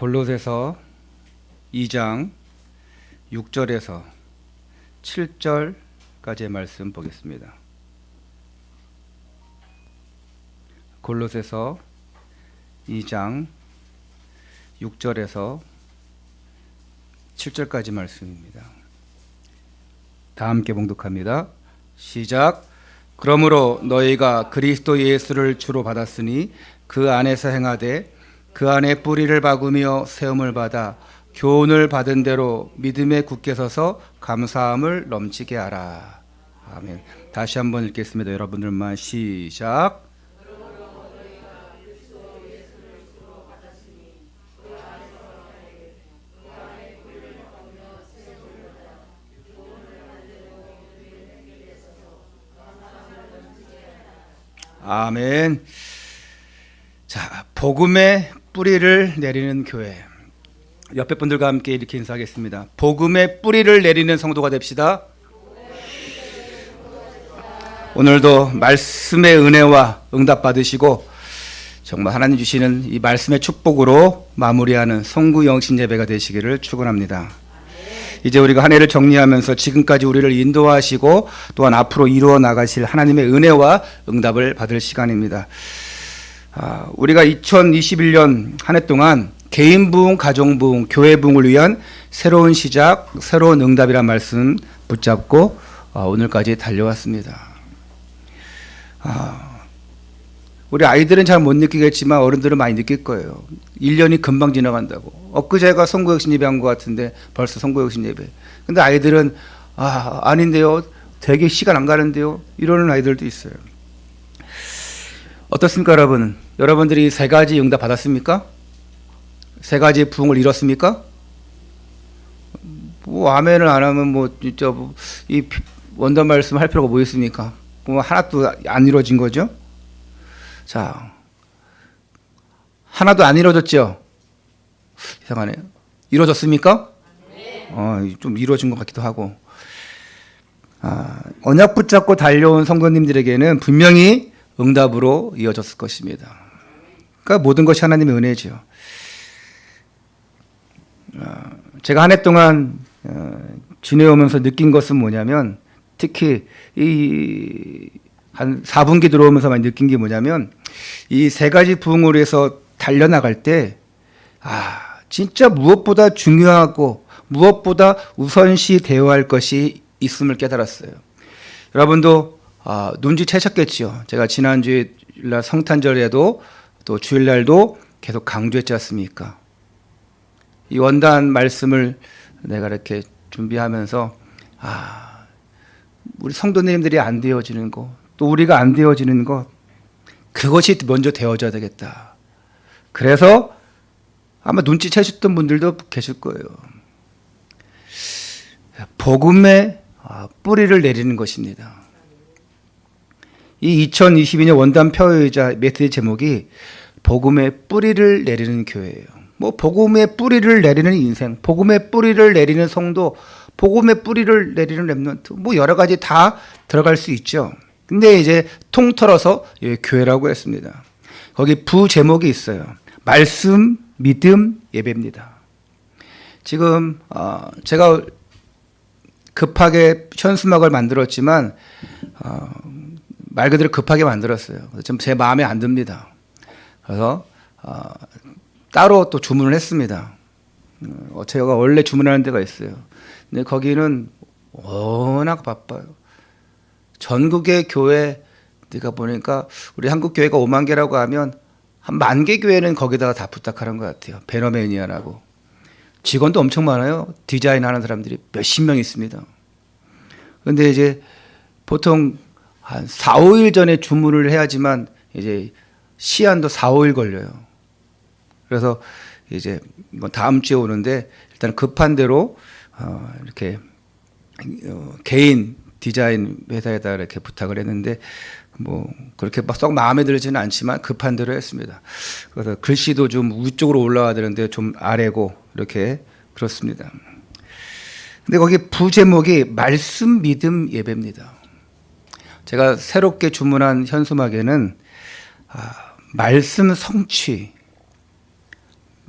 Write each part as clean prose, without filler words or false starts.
골로새서 2장 6절에서 7절까지의 말씀 보겠습니다. 골로새서 2장 6절에서 7절까지 말씀입니다. 다 함께 봉독합니다. 시작. 그러므로 너희가 그리스도 예수를 주로 받았으니 그 안에서 행하되 그 안에 뿌리를 박으며 세움을 받아 교훈을 받은 대로 믿음에 굳게 서서 감사함을 넘치게 하라. 아멘. 다시 한번 읽겠습니다. 여러분들만 시작. 아멘. 자, 복음의 뿌리를 내리는 교회. 옆에 분들과 함께 이렇게 인사하겠습니다. 복음의 뿌리를 내리는 성도가 됩시다. 오늘도 말씀의 은혜와 응답 받으시고 정말 하나님 주시는 이 말씀의 축복으로 마무리하는 송구 영신 예배가 되시기를 축원합니다. 이제 우리가 한 해를 정리하면서 지금까지 우리를 인도하시고 또한 앞으로 이루어 나가실 하나님의 은혜와 응답을 받을 시간입니다. 우리가 2021년 한 해 동안 개인 부흥, 가정 부흥, 교회 부흥을 위한 새로운 시작, 새로운 응답이란 말씀 붙잡고 오늘까지 달려왔습니다. 우리 아이들은 잘 못 느끼겠지만 어른들은 많이 느낄 거예요. 1년이 금방 지나간다고. 엊그제가 선거혁신 예배한 것 같은데 벌써 선거혁신 예배. 근데 아이들은 아닌데요. 되게 시간 안 가는데요. 이러는 아이들도 있어요. 어떻습니까, 여러분? 여러분들이 세 가지 응답 받았습니까? 세 가지 부흥을 이뤘습니까? 아멘을 안 하면 진짜 이 원단 말씀 할 필요가 뭐 있습니까? 하나도 안 이루어진 거죠? 자, 하나도 안 이루어졌죠? 이상하네요. 이루어졌습니까? 좀 이루어진 것 같기도 하고. 언약 붙잡고 달려온 성도님들에게는 분명히 응답으로 이어졌을 것입니다. 그러니까 모든 것이 하나님의 은혜죠. 제가 한 해 동안 지내오면서 느낀 것은 뭐냐면, 특히 한 4분기 들어오면서 많이 느낀 게 뭐냐면, 이 세 가지 부흥으로 해서 달려나갈 때 진짜 무엇보다 중요하고 무엇보다 우선시 되어야 할 것이 있음을 깨달았어요. 여러분도 눈치채셨겠죠. 제가 지난주에 성탄절에도 또 주일날도 계속 강조했지 않습니까? 이 원단 말씀을 내가 이렇게 준비하면서 우리 성도님들이 안 되어지는 것, 또 우리가 안 되어지는 것, 그것이 먼저 되어져야 되겠다. 그래서 아마 눈치채셨던 분들도 계실 거예요. 복음의 뿌리를 내리는 것입니다. 이 2022년 원단 표의자 메시지 제목이 복음의 뿌리를 내리는 교회예요. 복음의 뿌리를 내리는 인생, 복음의 뿌리를 내리는 성도, 복음의 뿌리를 내리는 랩런트, 여러 가지 다 들어갈 수 있죠. 근데 이제 통틀어서 교회라고 했습니다. 거기 부제목이 있어요. 말씀, 믿음, 예배입니다. 지금 제가 급하게 현수막을 만들었지만 말 그대로 급하게 만들었어요. 좀 제 마음에 안 듭니다. 그래서 따로 또 주문을 했습니다. 제가 원래 주문하는 데가 있어요. 근데 거기는 워낙 바빠요. 전국의 교회, 내가 보니까 우리 한국 교회가 5만 개라고 하면 한 10,000개 교회는 거기다가 다 부탁하는 것 같아요. 배너 매니아라고. 직원도 엄청 많아요. 디자인 하는 사람들이 몇십 명 있습니다. 근데 이제 보통 한 4, 5일 전에 주문을 해야지만 이제 시한도 4, 5일 걸려요. 그래서 이제 다음 주에 오는데 일단 급한 대로 이렇게 개인 디자인 회사에다 이렇게 부탁을 했는데 그렇게 썩 마음에 들지는 않지만 급한 대로 했습니다. 그래서 글씨도 좀 위쪽으로 올라와야 되는데 좀 아래고 이렇게 그렇습니다. 근데 거기 부제목이 말씀, 믿음, 예배입니다. 제가 새롭게 주문한 현수막에는 말씀 성취,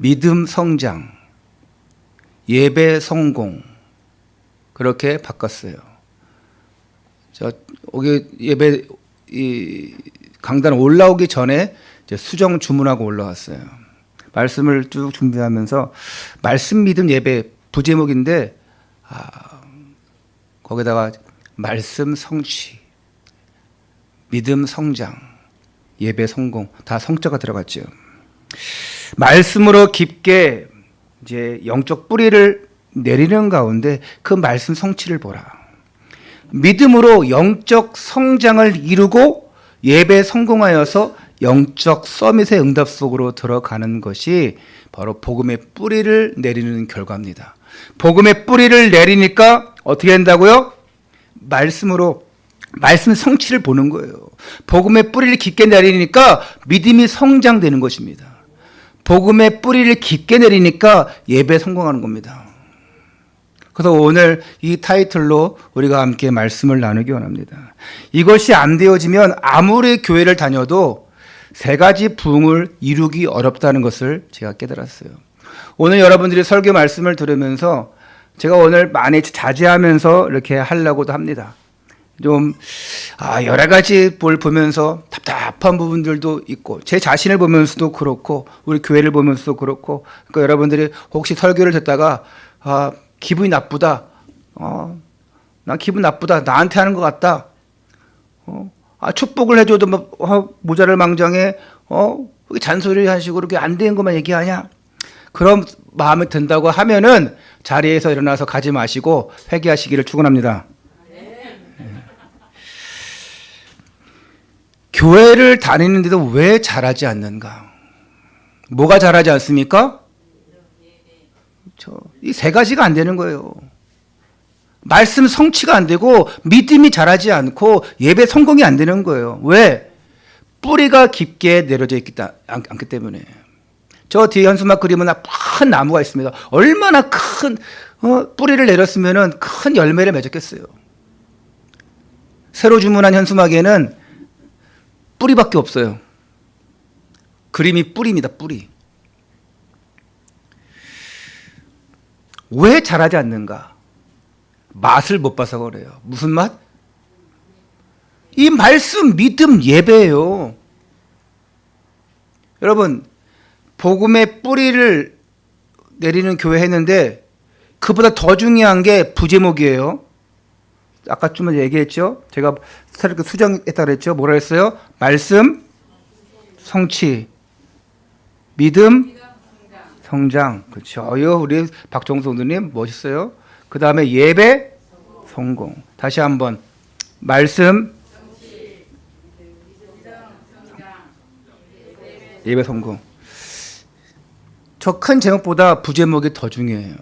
믿음 성장, 예배 성공 그렇게 바꿨어요. 여기 예배 이 강단 올라오기 전에 이제 수정 주문하고 올라왔어요. 말씀을 쭉 준비하면서 말씀 믿음 예배 부제목인데 거기다가 말씀 성취, 믿음 성장, 예배 성공 다 성자가 들어갔죠. 말씀으로 깊게 이제 영적 뿌리를 내리는 가운데 그 말씀 성취를 보라. 믿음으로 영적 성장을 이루고 예배 성공하여서 영적 서밋의 응답 속으로 들어가는 것이 바로 복음의 뿌리를 내리는 결과입니다. 복음의 뿌리를 내리니까 어떻게 된다고요? 말씀으로 말씀 성취를 보는 거예요. 복음의 뿌리를 깊게 내리니까 믿음이 성장되는 것입니다. 복음의 뿌리를 깊게 내리니까 예배 성공하는 겁니다. 그래서 오늘 이 타이틀로 우리가 함께 말씀을 나누기 원합니다. 이것이 안 되어지면 아무리 교회를 다녀도 세 가지 부흥을 이루기 어렵다는 것을 제가 깨달았어요. 오늘 여러분들이 설교 말씀을 들으면서 제가 오늘 많이 자제하면서 이렇게 하려고도 합니다. 좀 여러 가지 뭘 보면서 답답한 부분들도 있고 제 자신을 보면서도 그렇고 우리 교회를 보면서도 그렇고 그러니까 여러분들이 혹시 설교를 듣다가 기분이 나쁘다. 난 기분 나쁘다. 나한테 하는 것 같다. 축복을 해줘도 모자를 망정해. 잔소리 하시고 그렇게 안 되는 것만 얘기하냐. 그런 마음이 든다고 하면은 자리에서 일어나서 가지 마시고 회개하시기를 축원합니다. 교회를 다니는데도 왜 잘하지 않는가? 뭐가 잘하지 않습니까? 이 세 가지가 안 되는 거예요. 말씀 성취가 안 되고 믿음이 자라지 않고 예배 성공이 안 되는 거예요. 왜? 뿌리가 깊게 내려져 있기 않기 때문에. 저 뒤에 현수막 그리면 큰 나무가 있습니다. 얼마나 큰 뿌리를 내렸으면 큰 열매를 맺었겠어요. 새로 주문한 현수막에는 뿌리밖에 없어요. 그림이 뿌리입니다. 뿌리. 왜 자라지 않는가? 맛을 못 봐서 그래요. 무슨 맛? 이 말씀, 믿음, 예배예요. 여러분, 복음의 뿌리를 내리는 교회 했는데 그보다 더 중요한 게 부제목이에요. 아까 좀 얘기했죠. 제가 수정했다 그랬죠. 뭐라 했어요? 말씀, 성취, 믿음, 성장. 그렇죠. 우리 박정수 선생님 멋있어요. 그 다음에 예배, 성공. 다시 한번 말씀, 예배, 성공. 저 큰 제목보다 부제목이 더 중요해요.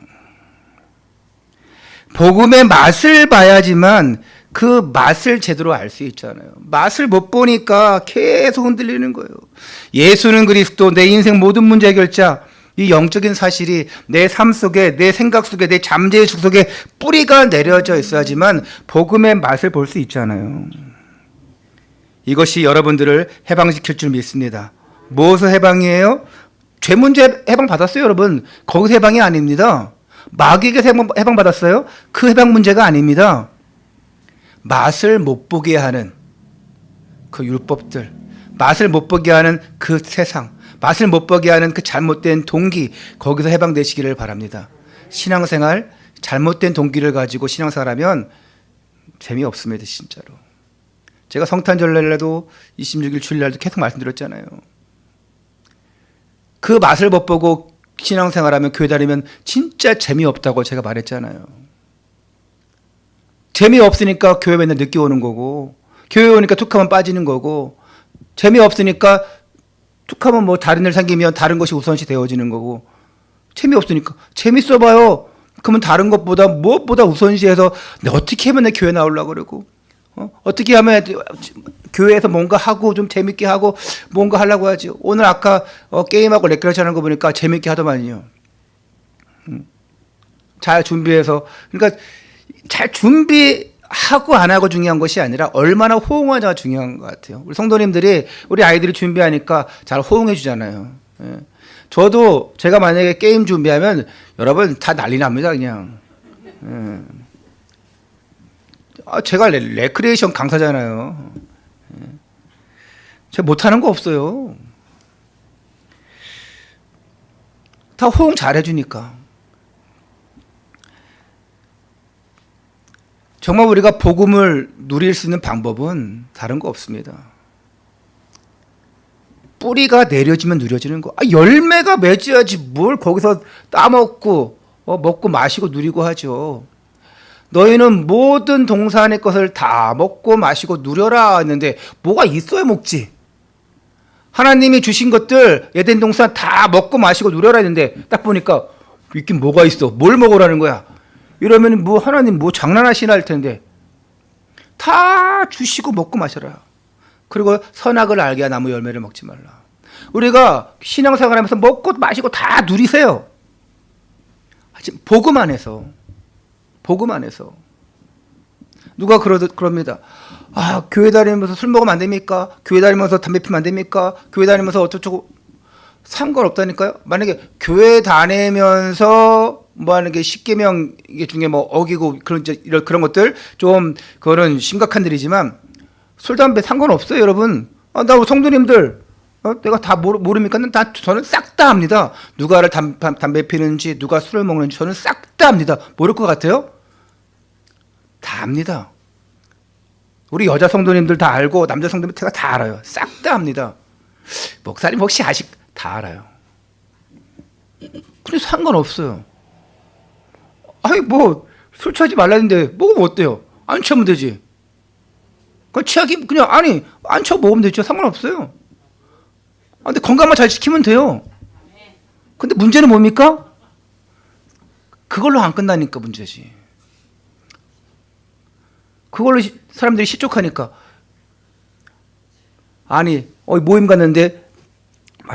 복음의 맛을 봐야지만 그 맛을 제대로 알 수 있잖아요. 맛을 못 보니까 계속 흔들리는 거예요. 예수는 그리스도, 내 인생 모든 문제 해결자. 이 영적인 사실이 내 삶 속에, 내 생각 속에, 내 잠재의식 속에 뿌리가 내려져 있어야지만 복음의 맛을 볼 수 있잖아요. 이것이 여러분들을 해방시킬 줄 믿습니다. 무엇을 해방이에요? 죄 문제 해방 받았어요, 여러분. 거기서 해방이 아닙니다. 마귀에게 해방 받았어요? 그 해방 문제가 아닙니다. 맛을 못 보게 하는 그 율법들, 맛을 못 보게 하는 그 세상, 맛을 못 보게 하는 그 잘못된 동기, 거기서 해방되시기를 바랍니다. 신앙생활, 잘못된 동기를 가지고 신앙생활하면 재미없습니다, 진짜로. 제가 성탄절날에도 26일 주일날도 계속 말씀드렸잖아요. 그 맛을 못 보고 신앙생활하면 교회 다니면 진짜 재미없다고 제가 말했잖아요. 재미없으니까 교회 맨날 늦게 오는 거고, 교회 오니까 툭하면 빠지는 거고, 재미없으니까 툭하면 뭐 다른 일 생기면 다른 것이 우선시 되어지는 거고, 재미없으니까 재밌어 봐요. 그러면 다른 것보다 무엇보다 우선시해서 어떻게 하면 내 교회 나오려고 그러고, 어떻게 하면 교회에서 뭔가 하고 좀 재밌게 하고 뭔가 하려고 하지. 오늘 아까 게임하고 레크레이션 하는 거 보니까 재밌게 하더만요. 잘 준비해서. 그러니까 잘 준비하고 안 하고 중요한 것이 아니라 얼마나 호응하자가 중요한 것 같아요. 우리 성도님들이 우리 아이들이 준비하니까 잘 호응해 주잖아요. 저도 제가 만약에 게임 준비하면 여러분 다 난리 납니다 그냥. 제가 레크리에이션 강사잖아요. 제가 못하는 거 없어요. 다 호응 잘해주니까. 정말 우리가 복음을 누릴 수 있는 방법은 다른 거 없습니다. 뿌리가 내려지면 누려지는 거. 열매가 맺어야지 뭘 거기서 따먹고 먹고 마시고 누리고 하죠. 너희는 모든 동산의 것을 다 먹고 마시고 누려라 했는데 뭐가 있어야 먹지. 하나님이 주신 것들 에덴 동산 다 먹고 마시고 누려라 했는데 딱 보니까 있긴 뭐가 있어. 뭘 먹으라는 거야. 이러면 뭐 하나님 뭐 장난하시나 할 텐데 다 주시고 먹고 마셔라. 그리고 선악을 알게 한 나무 열매를 먹지 말라. 우리가 신앙생활하면서 먹고 마시고 다 누리세요. 하지만 복음 안에서 누가 그럽니다. 교회 다니면서 술 먹으면 안 됩니까? 교회 다니면서 담배 피면 안 됩니까? 교회 다니면서 어쩌고 상관없다니까요. 만약에 교회 다니면서 뭐 하는 게 십계명 중에 뭐 어기고 그런 것들 좀 그거는 심각한 일이지만 술 담배 상관없어요, 여러분. 나 성도님들 내가 다 모릅니까? 저는 싹 다 합니다. 누가를 담배 피는지 누가 술을 먹는지 저는 싹 다 합니다. 모를 것 같아요? 다 압니다. 우리 여자 성도님들 다 알고 남자 성도님들 제가 다 알아요. 싹 다 합니다. 목사님 혹시 다 알아요. 근데 상관없어요. 뭐 술 취하지 말라는데 먹으면 어때요? 안 취하면 되지. 취하기 그냥 안 취하고 먹으면 되죠. 상관없어요. 근데 건강만 잘 지키면 돼요. 근데 문제는 뭡니까? 그걸로 안 끝나니까 문제지. 그걸로 사람들이 실족하니까. 모임 갔는데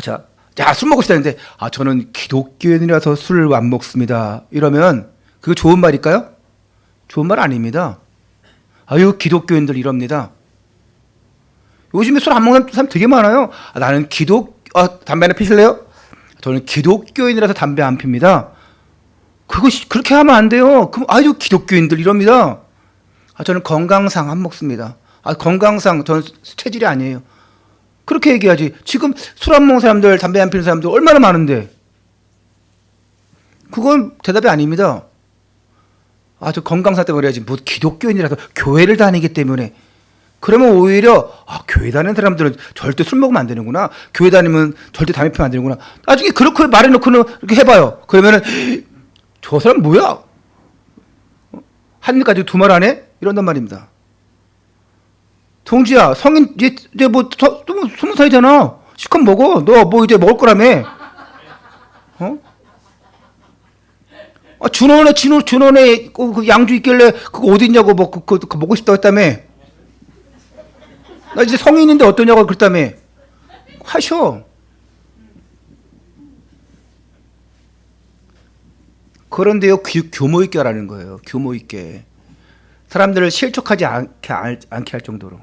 자, 술 먹고 싶다는데 저는 기독교인이라서 술을 안 먹습니다. 이러면 그거 좋은 말일까요? 좋은 말 아닙니다. 기독교인들 이럽니다. 요즘에 술 안 먹는 사람 되게 많아요. 나는 담배 하나 피실래요? 저는 기독교인이라서 담배 안 핍니다. 그렇게 하면 안 돼요. 그럼 기독교인들 이럽니다. 저는 건강상 안 먹습니다. 건강상 저는 체질이 아니에요. 그렇게 얘기하지. 지금 술 안 먹는 사람들, 담배 안 피는 사람들 얼마나 많은데. 그건 대답이 아닙니다. 저 건강상 때문에 해야지. 뭐 기독교인이라서 교회를 다니기 때문에. 그러면 오히려 교회 다니는 사람들은 절대 술 먹으면 안 되는구나. 교회 다니면 절대 담배 피면 안 되는구나. 나중에 그렇게 말해놓고는 이렇게 해봐요. 그러면은 저 사람 뭐야? 한 입까지 두 말 안 해? 이런단 말입니다. 동지야, 성인 이제 뭐 20살이잖아. 실컷 먹어. 너 뭐 이제 먹을 거라며. 준원에 그 양주 있길래 그거 어디 있냐고 그거 먹고 싶다고 했다며. 나 이제 성인인데 어떠냐고 그랬다며. 하셔. 그런데요, 규모 있게 하라는 거예요. 규모 있게. 사람들을 실족하지 않게 할 정도로.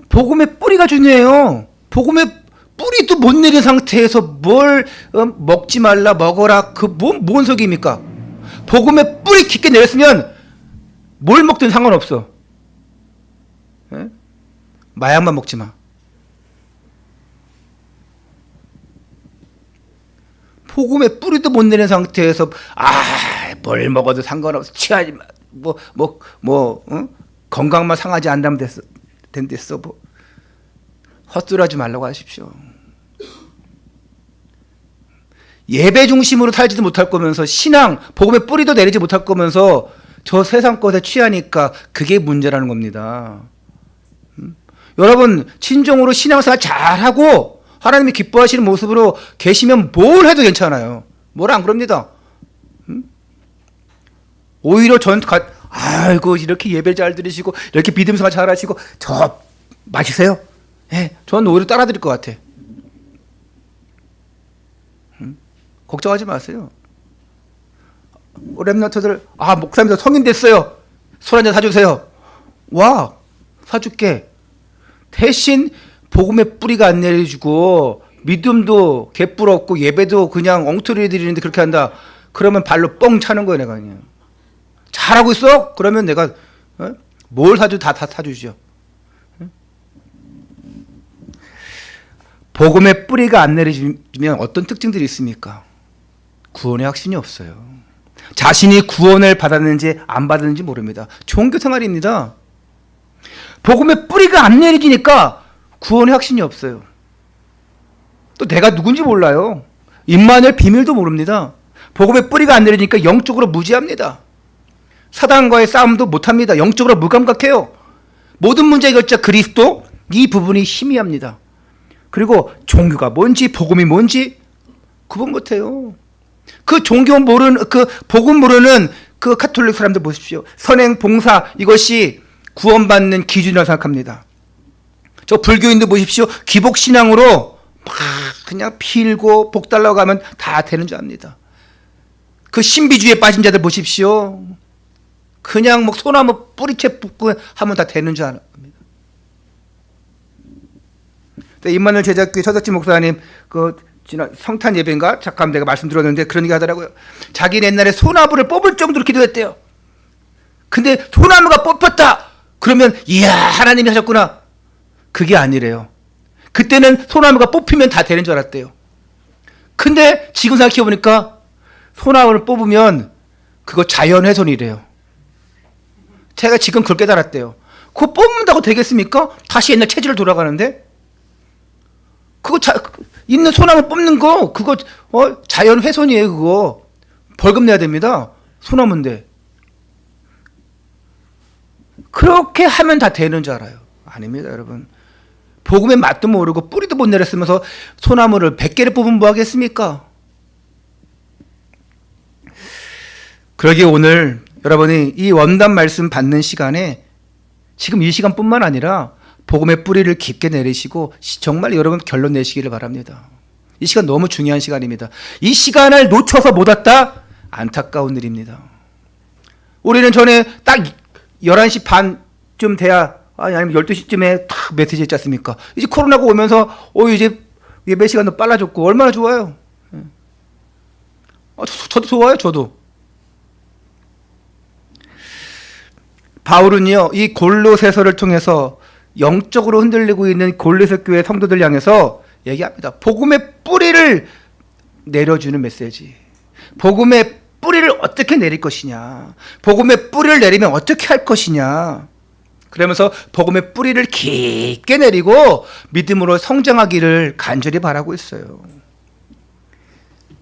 복음의 뿌리가 중요해요. 복음의 뿌리도 못 내린 상태에서 뭘 먹지 말라 먹어라 뭔 속입니까? 복음의 뿌리 깊게 내렸으면 뭘 먹든 상관없어. 에? 마약만 먹지 마. 복음의 뿌리도 못 내린 상태에서 뭘 먹어도 상관없어. 취하지 마. 건강만 상하지 않다면 됐어. 헛소리하지 말라고 하십시오. 예배 중심으로 살지도 못할 거면서 복음의 뿌리도 내리지 못할 거면서 저 세상 것에 취하니까 그게 문제라는 겁니다. 여러분 진정으로 신앙생활 잘하고 하나님이 기뻐하시는 모습으로 계시면 뭘 해도 괜찮아요. 뭘 안 그럽니다. 오히려 이렇게 예배 잘 들으시고 이렇게 믿음 생활 잘하시고 마시세요. 전 오히려 따라드릴 것 같아. 걱정하지 마세요. 랩런트들 목사님 성인 됐어요. 술 한잔 사주세요. 와 사줄게. 대신 복음의 뿌리가 안 내려주고 믿음도 개뿔 없고 예배도 그냥 엉터리 드리는데 그렇게 한다. 그러면 발로 뻥 차는 거예요, 내가 그냥. 잘하고 있어? 그러면 내가 뭘 사줘 다 사주죠. 복음의 뿌리가 안 내려지면 어떤 특징들이 있습니까? 구원의 확신이 없어요. 자신이 구원을 받았는지 안 받았는지 모릅니다. 종교 생활입니다. 복음의 뿌리가 안 내려지니까 구원의 확신이 없어요. 또 내가 누군지 몰라요. 임마누엘 비밀도 모릅니다. 복음의 뿌리가 안 내려지니까 영적으로 무지합니다. 사단과의 싸움도 못합니다. 영적으로 무감각해요. 모든 문제의 결자 그리스도, 이 부분이 희미합니다. 그리고 종교가 뭔지 복음이 뭔지 구분 못해요. 그 종교 모르는, 그 복음 모르는 그 가톨릭 사람들 보십시오. 선행, 봉사, 이것이 구원받는 기준이라고 생각합니다. 저 불교인들 보십시오. 기복신앙으로 막 그냥 빌고 복 달라고 하면 다 되는 줄 압니다. 그 신비주의에 빠진 자들 보십시오. 그냥 뭐 소나무 뿌리채 붓고 하면 다 되는 줄 압니다. 임마누엘 제자교회 서덕지 목사님 그 지난 성탄 예배인가 잠깐 내가 말씀 들었는데 그런 얘기 하더라고요. 자기는 옛날에 소나무를 뽑을 정도로 기도했대요. 근데 소나무가 뽑혔다 그러면 이야 하나님이 하셨구나. 그게 아니래요. 그때는 소나무가 뽑히면 다 되는 줄 알았대요. 근데 지금 생각해보니까 소나무를 뽑으면 그거 자연훼손이래요. 제가 지금 그걸 깨달았대요. 그거 뽑는다고 되겠습니까? 다시 옛날 체질로 돌아가는데? 그거 있는 소나무 뽑는 거 그거 자연훼손이에요. 그거 벌금 내야 됩니다. 소나무인데 그렇게 하면 다 되는 줄 알아요. 아닙니다, 여러분. 복음의 맛도 모르고 뿌리도 못 내렸으면서 소나무를 100개를 뽑으면 뭐 하겠습니까? 그러기에 오늘 여러분이 이 원단 말씀 받는 시간에 지금 이 시간뿐만 아니라 복음의 뿌리를 깊게 내리시고 정말 여러분 결론 내시기를 바랍니다. 이 시간 너무 중요한 시간입니다. 이 시간을 놓쳐서 못 왔다? 안타까운 일입니다. 우리는 전에 딱 11시 반쯤 돼야 아니면 12시쯤에 탁 메시지 했지 않습니까? 이제 코로나가 오면서 이제 예배 시간도 빨라졌고 얼마나 좋아요. 저도 좋아요. 저도. 바울은요 이 골로새서를 통해서 영적으로 흔들리고 있는 골로새 교회 성도들 향해서 얘기합니다. 복음의 뿌리를 내려주는 메시지. 복음의 뿌리를 어떻게 내릴 것이냐. 복음의 뿌리를 내리면 어떻게 할 것이냐. 그러면서 복음의 뿌리를 깊게 내리고 믿음으로 성장하기를 간절히 바라고 있어요.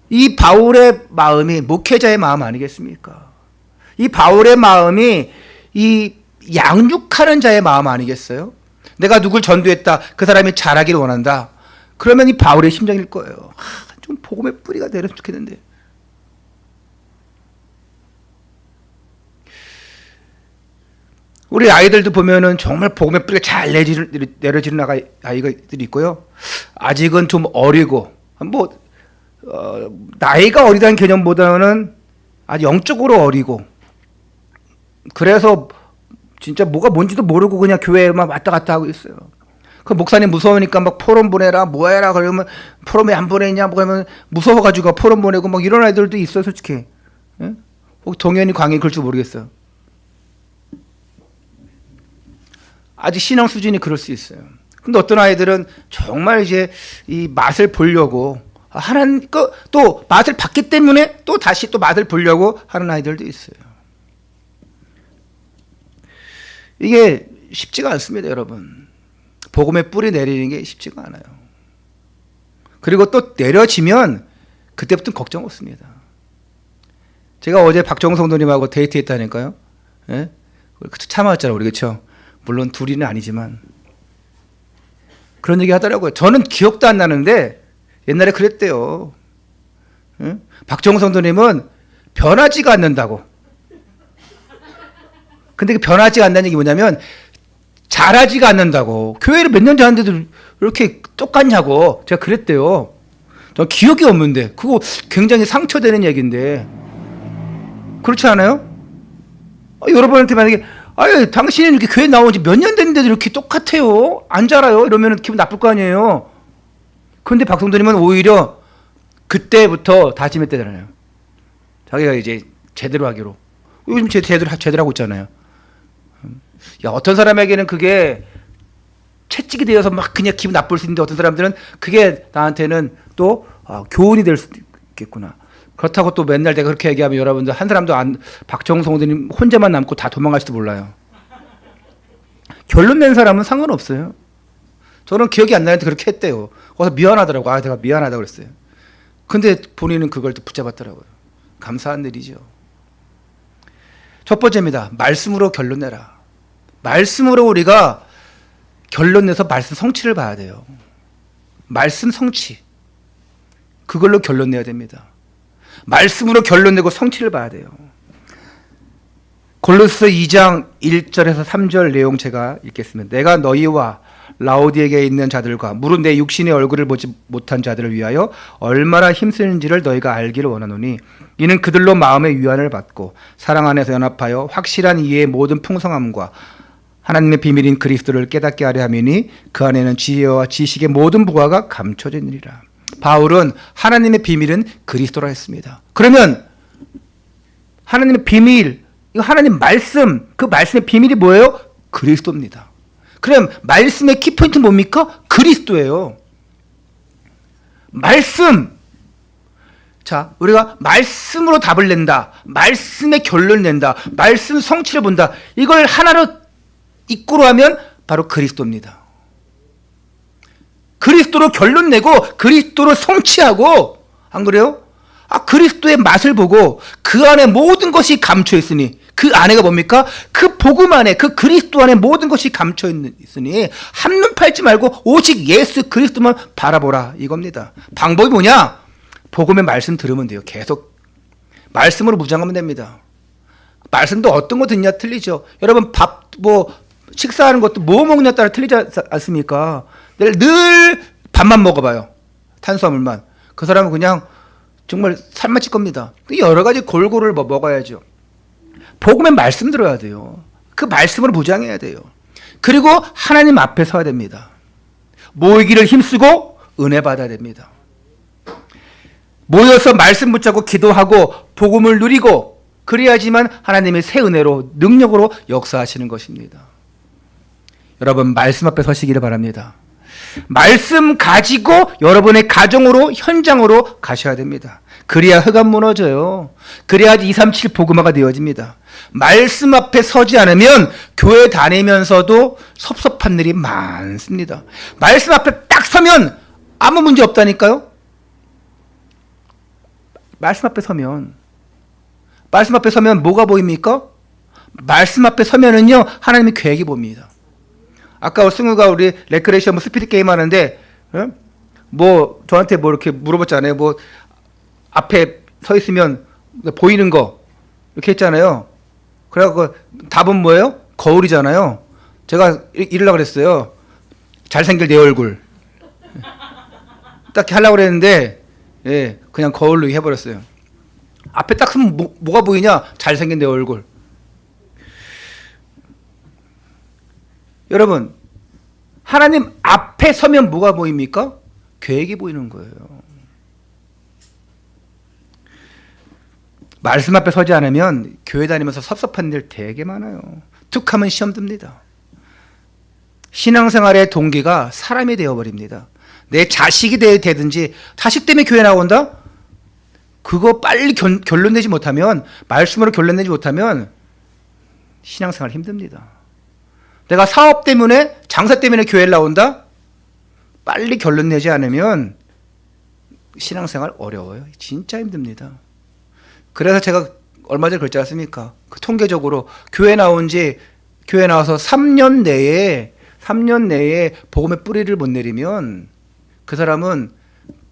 이 바울의 마음이 목회자의 마음 아니겠습니까? 이 바울의 마음이 이 양육하는 자의 마음 아니겠어요? 내가 누굴 전도했다. 그 사람이 잘하기를 원한다. 그러면 이 바울의 심정일 거예요. 좀 복음의 뿌리가 내렸으면 좋겠는데. 우리 아이들도 보면은 정말 복음의 뿌리가 잘 내려지는 아이들이 있고요. 아직은 좀 어리고, 나이가 어리다는 개념보다는 아주 영적으로 어리고, 그래서 진짜 뭐가 뭔지도 모르고 그냥 교회에만 왔다 갔다 하고 있어요. 그 목사님 무서우니까 막 포럼 보내라, 뭐 해라, 그러면 포럼에 안 보내냐, 뭐 그러면 무서워가지고 포럼 보내고 막 이런 아이들도 있어요, 솔직히. 예? 혹 동현이 광희 그럴 줄 모르겠어요. 아직 신앙 수준이 그럴 수 있어요. 근데 어떤 아이들은 정말 이제 이 맛을 보려고 하는, 또 맛을 봤기 때문에 또 다시 또 맛을 보려고 하는 아이들도 있어요. 이게 쉽지가 않습니다, 여러분. 복음의 뿌리 내리는 게 쉽지가 않아요. 그리고 또 내려지면 그때부터는 걱정 없습니다. 제가 어제 박정우 성도님하고 데이트했다니까요. 예? 참아왔잖아요, 우리 그렇죠? 물론 둘이는 아니지만 그런 얘기 하더라고요. 저는 기억도 안 나는데 옛날에 그랬대요. 예? 박정우 성도님은 변하지가 않는다고. 근데 그 변하지 않는 얘기 뭐냐면 잘하지가 않는다고. 교회를 몇 년 다녔는데도 이렇게 똑같냐고. 제가 그랬대요. 전 기억이 없는데 그거 굉장히 상처되는 얘기인데 그렇지 않아요? 여러분한테 만약에 당신이 이렇게 교회 나온 지 몇 년 됐는데도 이렇게 똑같아요. 안 자라요. 이러면 기분 나쁠 거 아니에요. 근데 박성도님은 오히려 그때부터 다짐했대잖아요. 자기가 이제 제대로 하기로. 요즘 제대로 하고 있잖아요. 야, 어떤 사람에게는 그게 채찍이 되어서 막 그냥 기분 나쁠 수 있는데 어떤 사람들은 그게 나한테는 또 교훈이 될 수도 있겠구나. 그렇다고 또 맨날 내가 그렇게 얘기하면 여러분들 한 사람도 박정성님 혼자만 남고 다 도망갈지도 몰라요. 결론 낸 사람은 상관없어요. 저는 기억이 안 나는데 그렇게 했대요. 그래서 미안하더라고. 내가 미안하다고 그랬어요. 근데 본인은 그걸 또 붙잡았더라고요. 감사한 일이죠. 첫 번째입니다. 말씀으로 결론 내라. 말씀으로 우리가 결론 내서 말씀 성취를 봐야 돼요. 말씀 성취. 그걸로 결론 내야 됩니다. 말씀으로 결론 내고 성취를 봐야 돼요. 골로새 2장 1절에서 3절 내용 제가 읽겠습니다. 내가 너희와 라오디에게 있는 자들과 무릇 내 육신의 얼굴을 보지 못한 자들을 위하여 얼마나 힘쓰는지를 너희가 알기를 원하노니 이는 그들로 마음의 위안을 받고 사랑 안에서 연합하여 확실한 이해의 모든 풍성함과 하나님의 비밀인 그리스도를 깨닫게 하려 함이니 그 안에는 지혜와 지식의 모든 부하가 감춰져 있느니라. 바울은 하나님의 비밀은 그리스도라 했습니다. 그러면 하나님의 비밀, 이거 하나님 말씀, 그 말씀의 비밀이 뭐예요? 그리스도입니다. 그럼 말씀의 키포인트 뭡니까? 그리스도예요. 말씀. 자, 우리가 말씀으로 답을 낸다. 말씀의 결론을 낸다. 말씀 성취를 본다. 이걸 하나로 이꾸로 하면 바로 그리스도입니다. 그리스도로 결론 내고 그리스도로 성취하고, 안 그래요? 그리스도의 맛을 보고 그 안에 모든 것이 감춰 있으니, 그 안에가 뭡니까? 그 복음 안에, 그 그리스도 안에 모든 것이 감춰 있으니 한눈 팔지 말고 오직 예수 그리스도만 바라보라, 이겁니다. 방법이 뭐냐? 복음의 말씀 들으면 돼요. 계속 말씀으로 무장하면 됩니다. 말씀도 어떤 거 듣냐 틀리죠. 여러분 식사하는 것도 뭐 먹느냐 따라 틀리지 않습니까? 늘 밥만 먹어봐요. 탄수화물만. 그 사람은 그냥 정말 살만 찔 겁니다. 여러 가지 골고루 먹어야죠. 복음의 말씀 들어야 돼요. 그 말씀으로 무장해야 돼요. 그리고 하나님 앞에 서야 됩니다. 모이기를 힘쓰고 은혜 받아야 됩니다. 모여서 말씀 붙잡고 기도하고 복음을 누리고 그래야지만 하나님의 새 은혜로 능력으로 역사하시는 것입니다. 여러분 말씀 앞에 서시기를 바랍니다. 말씀 가지고 여러분의 가정으로 현장으로 가셔야 됩니다. 그래야 흑암 무너져요. 그래야 237 복음화가 되어집니다. 말씀 앞에 서지 않으면 교회 다니면서도 섭섭한 일이 많습니다. 말씀 앞에 딱 서면 아무 문제 없다니까요. 말씀 앞에 서면 뭐가 보입니까? 말씀 앞에 서면은요 하나님의 계획이 보입니다. 아까 승우가 우리 레크레이션 스피드 게임 하는데 저한테 이렇게 물어봤잖아요. 앞에 서 있으면 보이는 거 이렇게 했잖아요. 그래갖고 답은 뭐예요? 거울이잖아요. 제가 이러려고 그랬어요. 잘생길 내 얼굴 딱 하려고 그랬는데 그냥 거울로 해버렸어요. 앞에 딱 서면 뭐가 보이냐? 잘생긴 내 얼굴. 여러분 하나님 앞에 서면 뭐가 보입니까? 계획이 보이는 거예요. 말씀 앞에 서지 않으면 교회 다니면서 섭섭한 일 되게 많아요. 툭 하면 시험 듭니다. 신앙생활의 동기가 사람이 되어버립니다. 내 자식이 되든지 자식 때문에 교회 나온다? 그거 빨리 결론 내지 못하면, 말씀으로 결론 내지 못하면 신앙생활 힘듭니다. 내가 사업 때문에, 장사 때문에 교회를 나온다? 빨리 결론 내지 않으면 신앙생활 어려워요. 진짜 힘듭니다. 그래서 제가 얼마 전에 그랬지 않습니까? 통계적으로 교회 나와서 3년 내에 복음의 뿌리를 못 내리면 그 사람은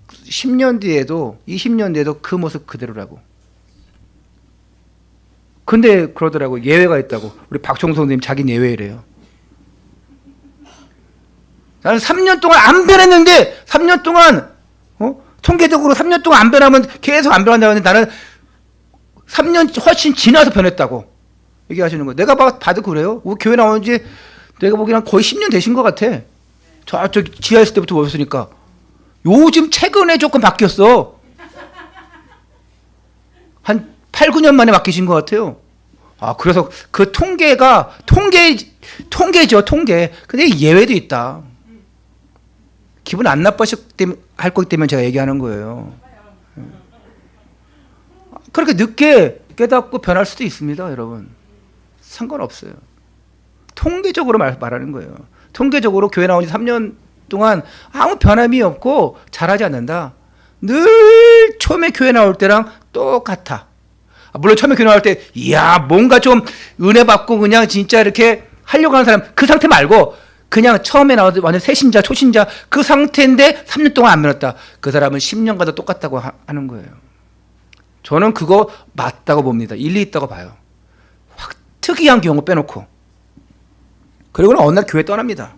10년 뒤에도 20년 뒤에도 그 모습 그대로라고. 근데 그러더라고. 예외가 있다고. 우리 박종성 선생님 자기는 예외래요. 나는 3년 동안 안 변했는데 3년 동안 통계적으로 3년 동안 안 변하면 계속 안 변한다고 하는데 나는 3년 훨씬 지나서 변했다고 얘기하시는 거예요. 내가 봐도 그래요. 우리 교회 나온 지 내가 보기에는 거의 10년 되신 것 같아. 저 지하에 있을 때부터 오셨으니까. 요즘 최근에 조금 바뀌었어. 한 8, 9년 만에 바뀌신 것 같아요. 아, 그래서 그 통계죠, 통계. 근데 예외도 있다. 기분 안 나빠할 거기 때문에 제가 얘기하는 거예요. 그렇게 늦게 깨닫고 변할 수도 있습니다, 여러분. 상관없어요. 통계적으로 말하는 거예요. 통계적으로 교회 나온 지 3년 동안 아무 변함이 없고 잘하지 않는다. 늘 처음에 교회 나올 때랑 똑같아. 물론 처음에 교회 나올 때 이야 뭔가 좀 은혜 받고 그냥 진짜 이렇게 하려고 하는 사람 그 상태 말고 그냥 처음에 나올 때 완전 새신자 초신자 그 상태인데 3년 동안 안 변했다. 그 사람은 10년가도 똑같다고 하는 거예요. 저는 그거 맞다고 봅니다. 일리 있다고 봐요. 확 특이한 경우 빼놓고. 그리고는 어느 날 교회 떠납니다.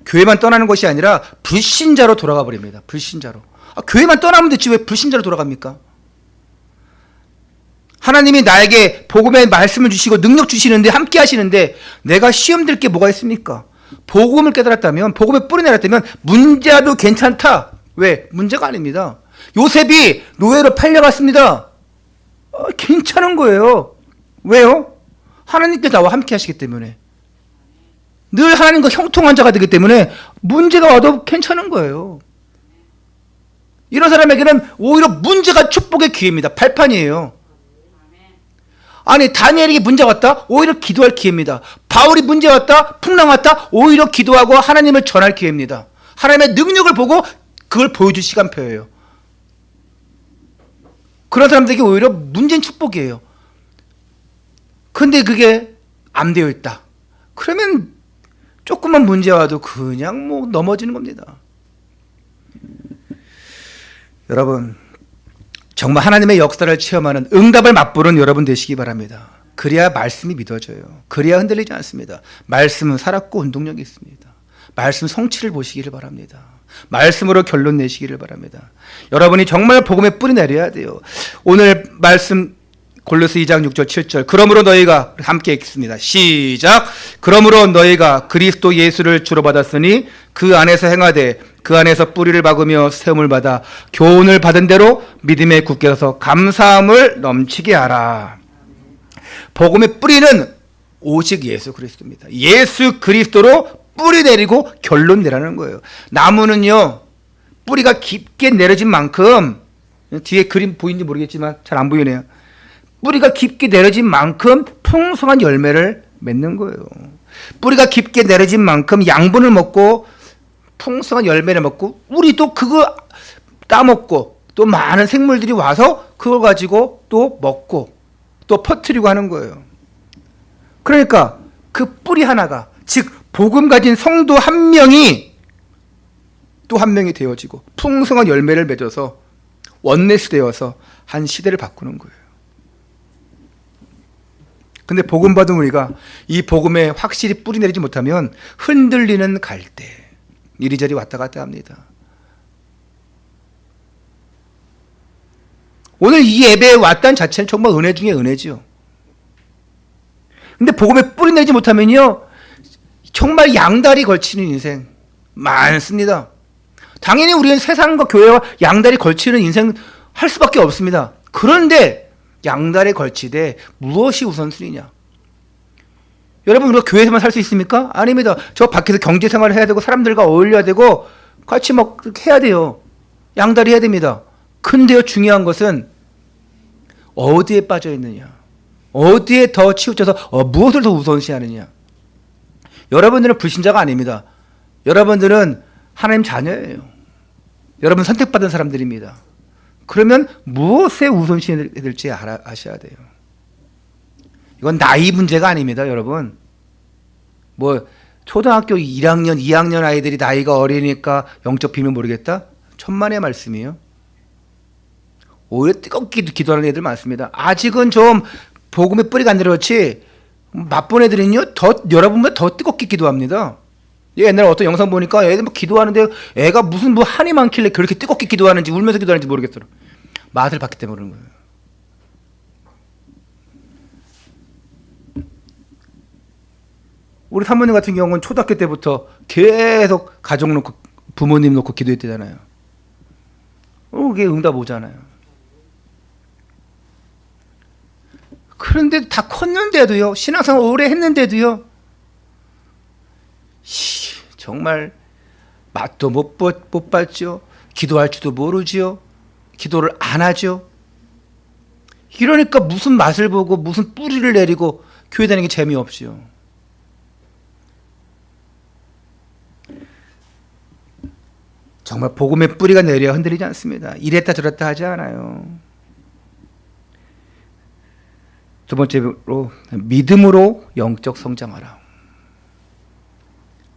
교회만 떠나는 것이 아니라 불신자로 돌아가 버립니다. 불신자로. 교회만 떠나면 됐지 왜 불신자로 돌아갑니까? 하나님이 나에게 복음의 말씀을 주시고 능력 주시는데 함께 하시는데 내가 시험 들 게 뭐가 있습니까? 복음을 깨달았다면 복음의 뿌리 내렸다면 문제도 괜찮다. 왜? 문제가 아닙니다. 요셉이 노예로 팔려갔습니다. 괜찮은 거예요. 왜요? 하나님께서 나와 함께 하시기 때문에. 늘 하나님과 형통한 자가 되기 때문에 문제가 와도 괜찮은 거예요. 이런 사람에게는 오히려 문제가 축복의 기회입니다. 발판이에요. 아니 다니엘에게 문제 왔다? 오히려 기도할 기회입니다. 바울이 문제 왔다? 풍랑 왔다? 오히려 기도하고 하나님을 전할 기회입니다. 하나님의 능력을 보고 그걸 보여줄 시간표예요. 그런 사람들에게 오히려 문제는 축복이에요. 근데 그게 안 되어 있다. 그러면 조금만 문제 와도 그냥 뭐 넘어지는 겁니다. 여러분 정말 하나님의 역사를 체험하는 응답을 맛보는 여러분 되시기 바랍니다. 그래야 말씀이 믿어져요. 그래야 흔들리지 않습니다. 말씀은 살았고 운동력이 있습니다. 말씀 성취를 보시기를 바랍니다. 말씀으로 결론 내시기를 바랍니다. 여러분이 정말 복음의 뿌리 내려야 돼요. 오늘 말씀 골로새 2장 6절 7절 그러므로 너희가 함께 읽습니다. 시작. 그러므로 너희가 그리스도 예수를 주로 받았으니 그 안에서 행하되 그 안에서 뿌리를 박으며 세움을 받아 교훈을 받은 대로 믿음에 굳게 서서 감사함을 넘치게 하라. 복음의 뿌리는 오직 예수 그리스도입니다. 예수 그리스도로 뿌리 내리고 결론 내라는 거예요. 나무는요 뿌리가 깊게 내려진 만큼 뒤에 그림 보이는지 모르겠지만 잘 안 보이네요. 뿌리가 깊게 내려진 만큼 풍성한 열매를 맺는 거예요. 뿌리가 깊게 내려진 만큼 양분을 먹고 풍성한 열매를 먹고 우리도 그거 따먹고 또 많은 생물들이 와서 그걸 가지고 또 먹고 또 퍼뜨리고 하는 거예요. 그러니까 그 뿌리 하나가 즉 복음 가진 성도 한 명이 또 한 명이 되어지고 풍성한 열매를 맺어서 원네스 되어서 한 시대를 바꾸는 거예요. 근데 복음 받은 우리가 이 복음에 확실히 뿌리 내리지 못하면 흔들리는 갈대, 이리저리 왔다 갔다 합니다. 오늘 이 예배에 왔다는 자체는 정말 은혜 중에 은혜죠. 근데 복음에 뿌리 내리지 못하면요 정말 양다리 걸치는 인생 많습니다. 당연히 우리는 세상과 교회와 양다리 걸치는 인생 할 수밖에 없습니다. 그런데 양다리 걸치되 무엇이 우선순위냐? 여러분 우리가 교회에서만 살 수 있습니까? 아닙니다. 저 밖에서 경제생활을 해야 되고 사람들과 어울려야 되고 같이 막 해야 돼요. 양다리 해야 됩니다. 근데요 중요한 것은 어디에 빠져 있느냐, 어디에 더 치우쳐서 무엇을 더 우선시하느냐. 여러분들은 불신자가 아닙니다. 여러분들은 하나님 자녀예요. 여러분 선택받은 사람들입니다. 그러면 무엇에 우선시해야 될지 아셔야 돼요. 이건 나이 문제가 아닙니다, 여러분. 뭐 초등학교 1학년, 2학년 아이들이 나이가 어리니까 영적 비밀 모르겠다? 천만의 말씀이에요. 오히려 뜨겁게 기도하는 애들 많습니다. 아직은 좀 복음의 뿌리가 안 들어갔지 맛본 애들은요 여러분보다 더 뜨겁게 기도합니다. 옛날에 어떤 영상 보니까 애들 막 기도하는데 애가 무슨 뭐 한이 많길래 그렇게 뜨겁게 기도하는지 울면서 기도하는지 모르겠더라고요. 맛을 봤기 때문에 그런 거예요. 우리 사모님 같은 경우는 초등학교 때부터 계속 가족 놓고 부모님 놓고 기도했대잖아요. 그게 응답 오잖아요. 그런데 다 컸는데도요, 신앙생활 오래 했는데도요, 정말 맛도 못 봤죠. 기도할 줄도 모르죠. 기도를 안 하죠. 이러니까 무슨 맛을 보고 무슨 뿌리를 내리고 교회 다니는 게 재미없죠. 정말 복음의 뿌리가 내려 흔들리지 않습니다. 이랬다 저랬다 하지 않아요. 두 번째로 믿음으로 영적 성장하라.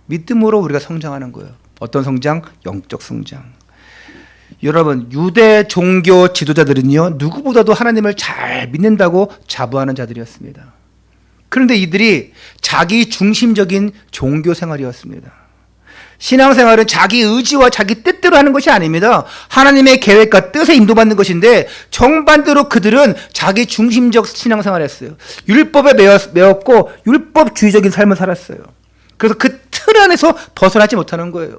믿음으로 우리가 성장하는 거예요. 어떤 성장? 영적 성장. 여러분, 유대 종교 지도자들은요, 누구보다도 하나님을 잘 믿는다고 자부하는 자들이었습니다. 그런데 이들이 자기 중심적인 종교 생활이었습니다. 신앙생활은 자기 의지와 자기 뜻대로 하는 것이 아닙니다. 하나님의 계획과 뜻에 인도받는 것인데 정반대로 그들은 자기 중심적 신앙생활을 했어요. 율법에 매었고 율법주의적인 삶을 살았어요. 그래서 그 틀 안에서 벗어나지 못하는 거예요.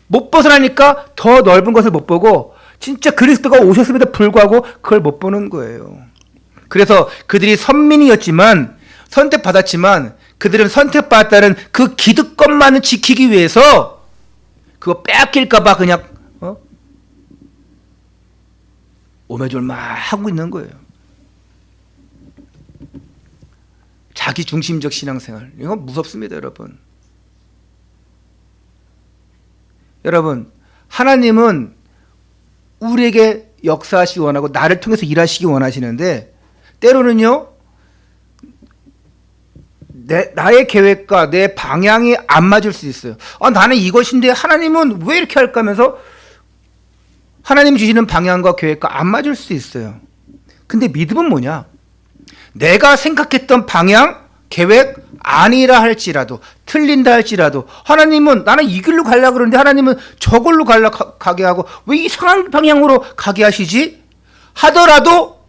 못 벗어나니까 더 넓은 것을 못 보고 진짜 그리스도가 오셨음에도 불구하고 그걸 못 보는 거예요. 그래서 그들이 선민이었지만 선택받았지만 그들은 선택받았다는 그 기득권만을 지키기 위해서 그거 빼앗길까봐 그냥 오매졸만 하고 있는 거예요. 자기 중심적 신앙생활, 이거 무섭습니다, 여러분. 여러분, 하나님은 우리에게 역사하시기 원하고 나를 통해서 일하시기 원하시는데 때로는요, 나의 계획과 내 방향이 안 맞을 수 있어요. 나는 이것인데 하나님은 왜 이렇게 할까 하면서 하나님 주시는 방향과 계획과 안 맞을 수 있어요. 근데 믿음은 뭐냐? 내가 생각했던 방향, 계획 아니라 할지라도, 틀린다 할지라도 하나님은 나는 이 길로 가려고 그러는데 하나님은 저걸로 가게 하고 왜 이상한 방향으로 가게 하시지? 하더라도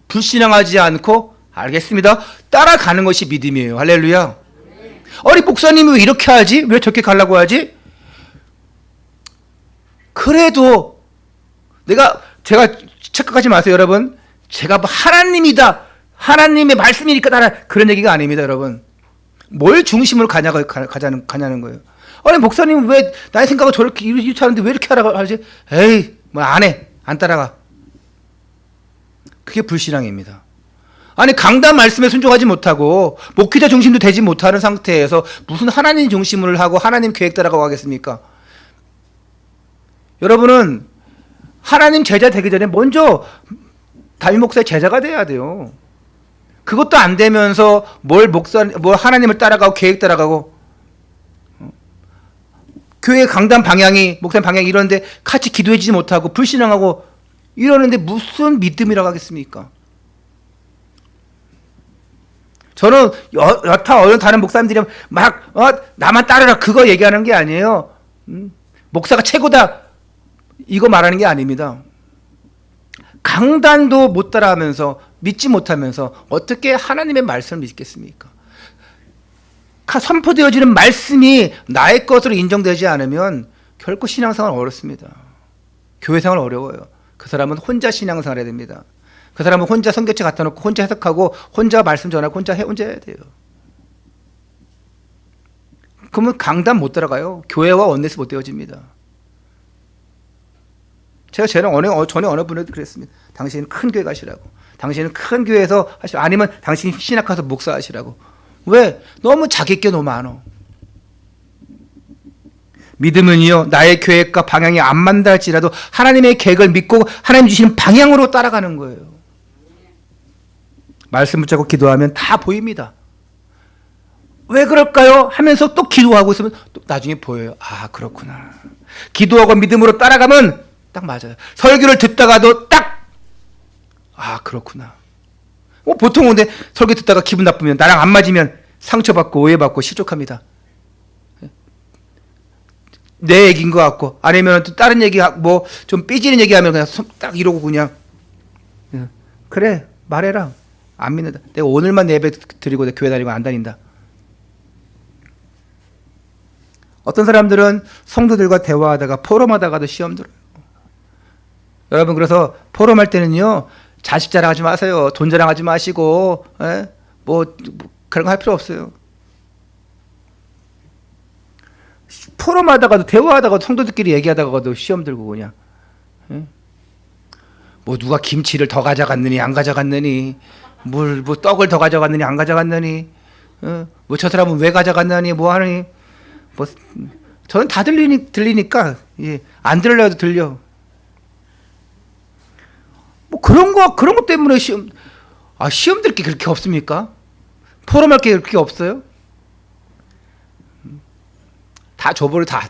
불신앙하지 않고 알겠습니다, 따라가는 것이 믿음이에요. 할렐루야. 아니 목사님이 왜 이렇게 하지? 왜 저렇게 가려고 하지? 그래도 제가 착각하지 마세요, 여러분. 제가 하나님이다, 하나님의 말씀이니까 따라, 그런 얘기가 아닙니다, 여러분. 뭘 중심으로 가냐는 거예요. 아니 목사님은 왜 나의 생각을 저렇게 이렇게 하는데 왜 이렇게 하라고 하지? 에이, 뭐 안 해, 안 따라가. 그게 불신앙입니다. 아니 강단 말씀에 순종하지 못하고 목회자 중심도 되지 못하는 상태에서 무슨 하나님 중심을 하고 하나님 계획 따라가고 하겠습니까? 여러분은 하나님 제자 되기 전에 먼저 담임 목사의 제자가 돼야 돼요. 그것도 안 되면서 뭘 하나님을 따라가고 계획 따라가고 교회 강단 방향이 목사님 방향이 이런데 같이 기도해주지 못하고 불신앙하고 이러는데 무슨 믿음이라고 하겠습니까? 저는 여타 어느 다른 목사님들이 막 나만 따르라 그거 얘기하는 게 아니에요. 목사가 최고다 이거 말하는 게 아닙니다. 강단도 못 따라하면서 믿지 못하면서 어떻게 하나님의 말씀을 믿겠습니까? 선포되어지는 말씀이 나의 것으로 인정되지 않으면 결코 신앙생활 어렵습니다. 교회생활 어려워요. 그 사람은 혼자 신앙생활 해야 됩니다. 그 사람은 혼자 성경책 갖다 놓고 혼자 해석하고 혼자 말씀 전하고 혼자 해야 돼요. 그러면 강단 못 따라가요. 교회와 원내스 못 되어집니다. 제가 전에 어느 분에도 그랬습니다. 당신은 큰 교회 가시라고. 당신은 큰 교회에서 하시라고. 아니면 당신이 신학 가서 목사하시라고. 왜? 너무 자기 게 너무 많어. 믿음은요, 나의 계획과 방향이 안 맞다 할지라도 하나님의 계획을 믿고 하나님 주시는 방향으로 따라가는 거예요. 말씀 붙잡고 기도하면 다 보입니다. 왜 그럴까요? 하면서 또 기도하고 있으면 또 나중에 보여요. 아, 그렇구나. 기도하고 믿음으로 따라가면 딱 맞아요. 설교를 듣다가도 딱, 아, 그렇구나. 보통 근데 설교 듣다가 기분 나쁘면 나랑 안 맞으면 상처받고 오해받고 실족합니다. 내 얘기인 것 같고 아니면 또 다른 얘기 뭐 좀 삐지는 얘기하면 그냥 딱 이러고 그냥 그래 말해라. 안 믿는다. 내가 오늘만 예배 드리고 내 교회 다니고 안 다닌다. 어떤 사람들은 성도들과 대화하다가 포럼하다가도 시험 들어요. 여러분 그래서 포럼할 때는요 자식 자랑하지 마세요. 돈 자랑하지 마시고 뭐 그런 거 할 필요 없어요. 포럼하다가도 대화하다가도 성도들끼리 얘기하다가도 시험 들고 그냥 뭐 누가 김치를 더 가져갔느니 안 가져갔느니 뭐 떡을 더 가져갔느니 안 가져갔느니 뭐 저 사람은 왜 가져갔느니 뭐 하느니 뭐 저는 다 들리니까 안 들으려도 들려. 뭐 그런 것 때문에 시험 들 게 그렇게 없습니까? 포럼할 게 그렇게 없어요? 다 줘버려 다.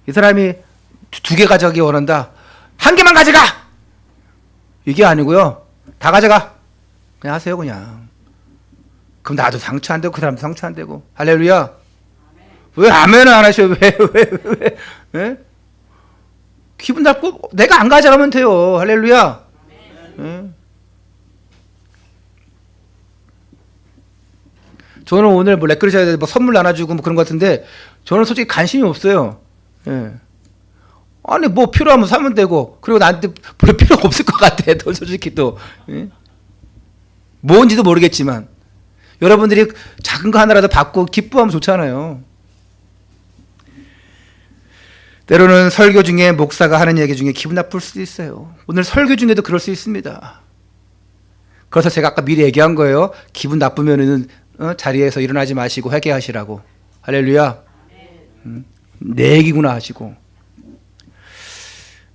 이 사람이 두 개 가져가기 원한다. 한 개만 가져가. 이게 아니고요. 다 가져가. 그냥 하세요 그냥. 그럼 나도 상처 안 되고 그 사람도 상처 안 되고. 할렐루야. 왜 아멘을 안 하셔? 왜? 기분 나쁘고 내가 안 가져가면 돼요. 할렐루야. 저는 오늘 뭐 레크리샤에 뭐 선물 나눠주고 뭐 그런 것 같은데 저는 솔직히 관심이 없어요. 아니 뭐 필요하면 사면 되고 그리고 나한테 별로 필요 없을 것 같아. 또 솔직히 또 뭔지도 모르겠지만 여러분들이 작은 거 하나라도 받고 기뻐하면 좋잖아요. 때로는 설교 중에 목사가 하는 얘기 중에 기분 나쁠 수도 있어요. 오늘 설교 중에도 그럴 수 있습니다. 그래서 제가 아까 미리 얘기한 거예요. 기분 나쁘면은 자리에서 일어나지 마시고 회개하시라고. 할렐루야. 내 얘기구나 하시고.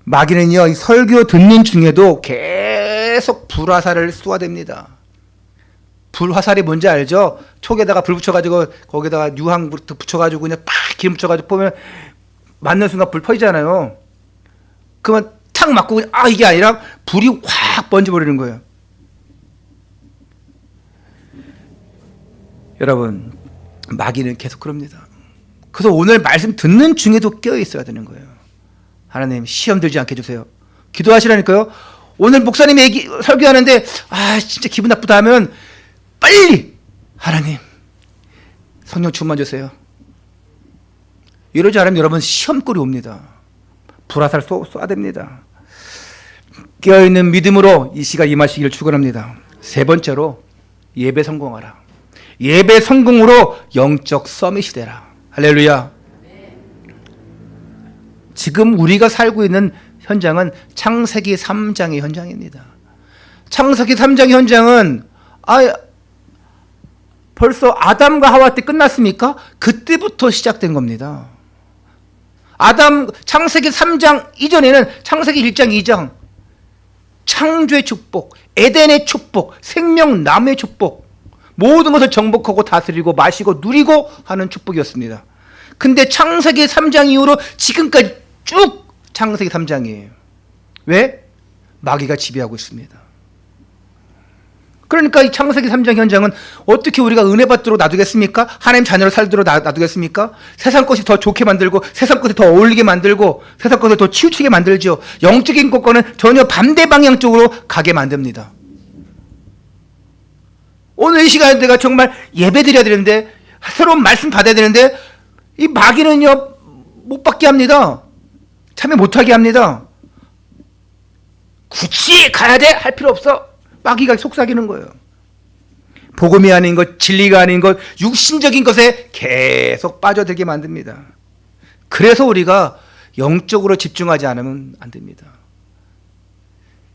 마귀는요, 이 설교 듣는 중에도 계속 불화살을 쏘아댑니다. 불화살이 뭔지 알죠? 촉에다가 불 붙여가지고 거기다가 유황 붙여가지고 그냥 팍 기름 붙여가지고 보면 맞는 순간 불 퍼지잖아요. 그러면 탁 맞고 그냥 이게 아니라 불이 확 번져버리는 거예요. 여러분 마귀는 계속 그럽니다. 그래서 오늘 말씀 듣는 중에도 깨어 있어야 되는 거예요. 하나님 시험 들지 않게 해주세요. 기도하시라니까요. 오늘 목사님이 설교하는데 진짜 기분 나쁘다 하면 빨리 하나님 성령 충만 주세요. 이러지 않으면 여러분 시험꼴이 옵니다. 불화살 쏘아댑니다. 깨어있는 믿음으로 이 시간 임하시기를 축원합니다. 세 번째로 예배 성공하라. 예배 성공으로 영적 서밋이 되라. 할렐루야. 지금 우리가 살고 있는 현장은 창세기 3장의 현장입니다. 창세기 3장의 현장은 벌써 아담과 하와 때 끝났습니까? 그때부터 시작된 겁니다. 창세기 3장 이전에는 창세기 1장 2장 창조의 축복, 에덴의 축복, 생명나무의 축복, 모든 것을 정복하고 다스리고 마시고 누리고 하는 축복이었습니다. 근데 창세기 3장 이후로 지금까지 쭉 창세기 3장이에요. 왜? 마귀가 지배하고 있습니다. 그러니까 이 창세기 3장 현장은 어떻게 우리가 은혜 받도록 놔두겠습니까? 하나님 자녀로 살도록 놔두겠습니까? 세상 것이 더 좋게 만들고 세상 것이 더 어울리게 만들고 세상 것을 더 치우치게 만들죠. 영적인 것과는 전혀 반대 방향 쪽으로 가게 만듭니다. 오늘 이 시간에 내가 정말 예배 드려야 되는데 새로운 말씀 받아야 되는데 이 마귀는요 못 받게 합니다. 참여 못하게 합니다. 굳이 가야 돼? 할 필요 없어. 마귀가 속삭이는 거예요. 복음이 아닌 것, 진리가 아닌 것, 육신적인 것에 계속 빠져들게 만듭니다. 그래서 우리가 영적으로 집중하지 않으면 안 됩니다.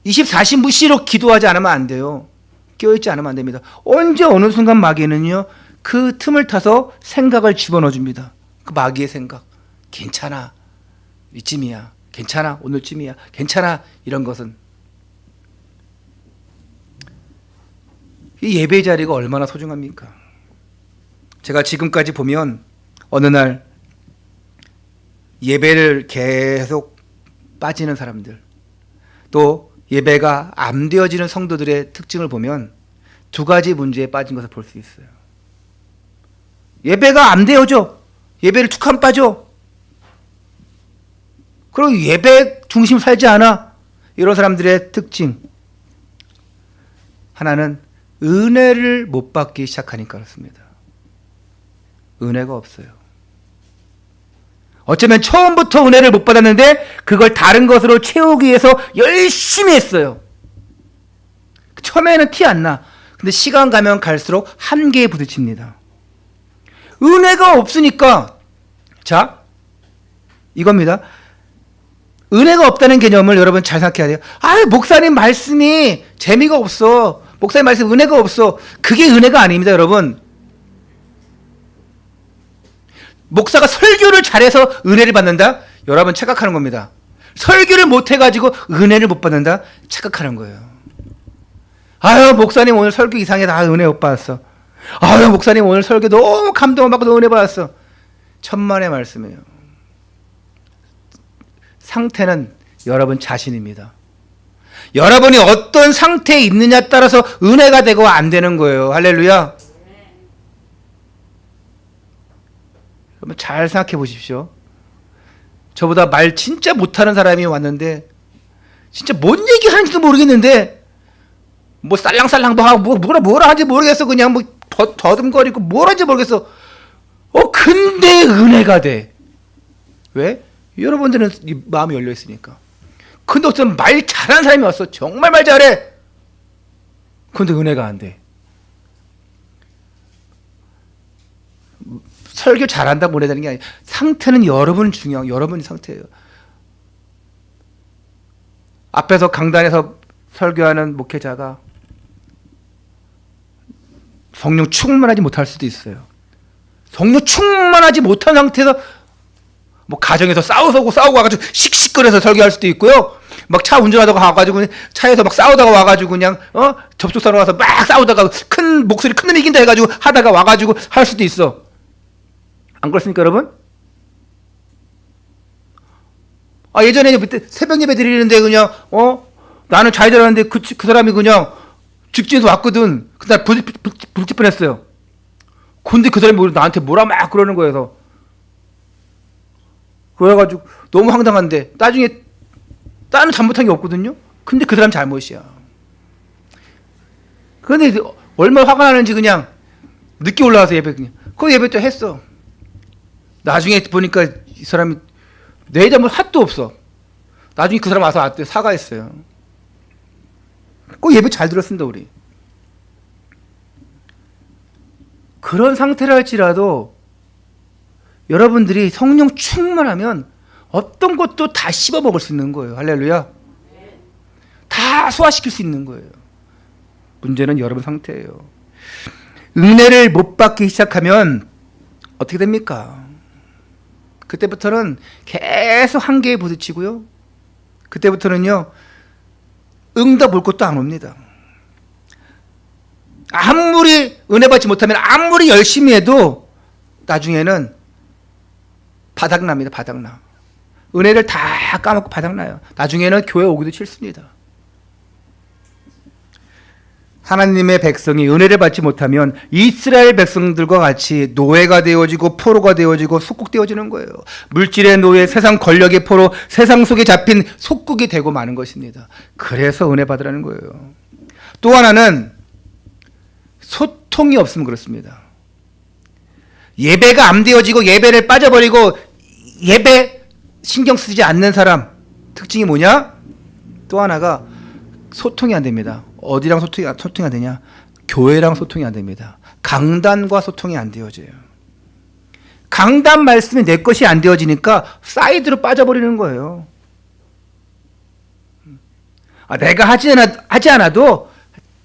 24시 무시로 기도하지 않으면 안 돼요. 깨어있지 않으면 안 됩니다. 언제 어느 순간 마귀는요 그 틈을 타서 생각을 집어넣어 줍니다. 그 마귀의 생각. 괜찮아. 이쯤이야. 괜찮아. 오늘쯤이야. 괜찮아. 이런 것은 이 예배 자리가 얼마나 소중합니까? 제가 지금까지 보면 어느 날 예배를 계속 빠지는 사람들, 또 예배가 안 되어지는 성도들의 특징을 보면 두 가지 문제에 빠진 것을 볼 수 있어요. 예배가 안 되어져. 예배를 툭 하면 빠져. 그리고 예배 중심 살지 않아. 이런 사람들의 특징. 하나는 은혜를 못 받기 시작하니까 그렇습니다. 은혜가 없어요. 어쩌면 처음부터 은혜를 못 받았는데 그걸 다른 것으로 채우기 위해서 열심히 했어요. 처음에는 티 안 나. 근데 시간 가면 갈수록 한계에 부딪힙니다. 은혜가 없으니까, 자, 이겁니다. 은혜가 없다는 개념을 여러분 잘 생각해야 돼요. 아, 목사님 말씀이 재미가 없어. 목사님 말씀 은혜가 없어. 그게 은혜가 아닙니다, 여러분. 목사가 설교를 잘해서 은혜를 받는다? 여러분 착각하는 겁니다. 설교를 못해가지고 은혜를 못 받는다? 착각하는 거예요. 아유, 목사님 오늘 설교 이상해. 다 은혜 못 받았어. 아유, 목사님 오늘 설교 너무 감동받고 은혜 받았어. 천만의 말씀이에요. 상태는 여러분 자신입니다. 여러분이 어떤 상태에 있느냐에 따라서 은혜가 되고 안 되는 거예요. 할렐루야. 여러분 잘 생각해 보십시오. 저보다 말 진짜 못하는 사람이 왔는데 진짜 뭔 얘기 하는지도 모르겠는데 뭐 쌀랑쌀랑도 하고 뭐라 하는지 모르겠어. 그냥 뭐 더듬거리고 뭘 하는지 모르겠어. 근데 은혜가 돼. 왜? 여러분들은 마음이 열려 있으니까. 근데 어떤 말 잘하는 사람이 왔어. 정말 말 잘해. 근데 은혜가 안 돼. 설교 잘한다 못 해다는 게 아니에요. 상태는 여러분 중요한 여러분의 상태예요. 앞에서 강단에서 설교하는 목회자가 성령 충만하지 못할 수도 있어요. 성령 충만하지 못한 상태에서 뭐 가정에서 싸우고 와가지고 씩씩거려서 설교할 수도 있고요. 막 차 운전하다가 와가지고 차에서 막 싸우다가 와가지고 그냥 접촉사로 와서 막 싸우다가 큰 목소리 큰 놈이 이긴다 해가지고 하다가 와가지고 할 수도 있어. 안 그렇습니까, 여러분? 예전에 새벽 예배 드리는데 그냥 나는 잘 들었는데 그 사람이 그냥 직진해서 왔거든. 그날 부딪힐 뻔했어요. 근데 그 사람이 나한테 뭐라 막 그러는 거여서 그래가지고 너무 황당한데 나중에 나는 잘못한 게 없거든요. 근데 그 사람 잘못이야. 그런데 얼마나 화가 나는지 그냥 늦게 올라와서 예배 그냥 그 예배 때 했어. 나중에 보니까 이 사람이 내 잘못 하도 없어. 나중에 그 사람 와서 사과했어요. 그 예배 잘 들었습니다, 우리. 그런 상태라 할지라도 여러분들이 성령 충만하면 어떤 것도 다 씹어 먹을 수 있는 거예요. 할렐루야. 다 소화시킬 수 있는 거예요. 문제는 여러분 상태예요. 은혜를 못 받기 시작하면 어떻게 됩니까? 그때부터는 계속 한계에 부딪히고요. 그때부터는요, 응답 올 것도 안 옵니다. 아무리 은혜 받지 못하면 아무리 열심히 해도 나중에는 바닥납니다. 바닥나. 은혜를 다 까먹고 바닥나요. 나중에는 교회 오기도 싫습니다. 하나님의 백성이 은혜를 받지 못하면 이스라엘 백성들과 같이 노예가 되어지고 포로가 되어지고 속국되어지는 거예요. 물질의 노예, 세상 권력의 포로, 세상 속에 잡힌 속국이 되고 마는 것입니다. 그래서 은혜 받으라는 거예요. 또 하나는 소통이 없으면 그렇습니다. 예배가 안 되어지고 예배를 빠져버리고 예배 신경 쓰지 않는 사람 특징이 뭐냐? 또 하나가 소통이 안 됩니다. 어디랑 소통이 안 되냐? 교회랑 소통이 안 됩니다. 강단과 소통이 안 되어져요. 강단 말씀이 내 것이 안 되어지니까 사이드로 빠져버리는 거예요. 내가 하지 않아도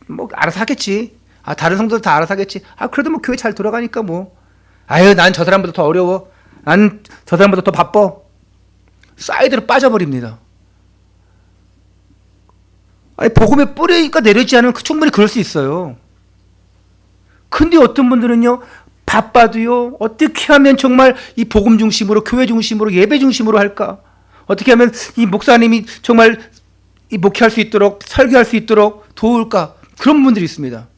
뭐 알아서 하겠지. 다른 성도들 다 알아서 하겠지. 그래도 뭐 교회 잘 돌아가니까 뭐. 난 저 사람보다 더 어려워. 난 저 사람보다 더 바빠. 사이드로 빠져버립니다. 복음의 뿌리가 내려지지 않으면 충분히 그럴 수 있어요. 근데 어떤 분들은요, 바빠도요, 어떻게 하면 정말 이 복음 중심으로, 교회 중심으로, 예배 중심으로 할까? 어떻게 하면 이 목사님이 정말 이 목회할 수 있도록, 설교할 수 있도록 도울까? 그런 분들이 있습니다.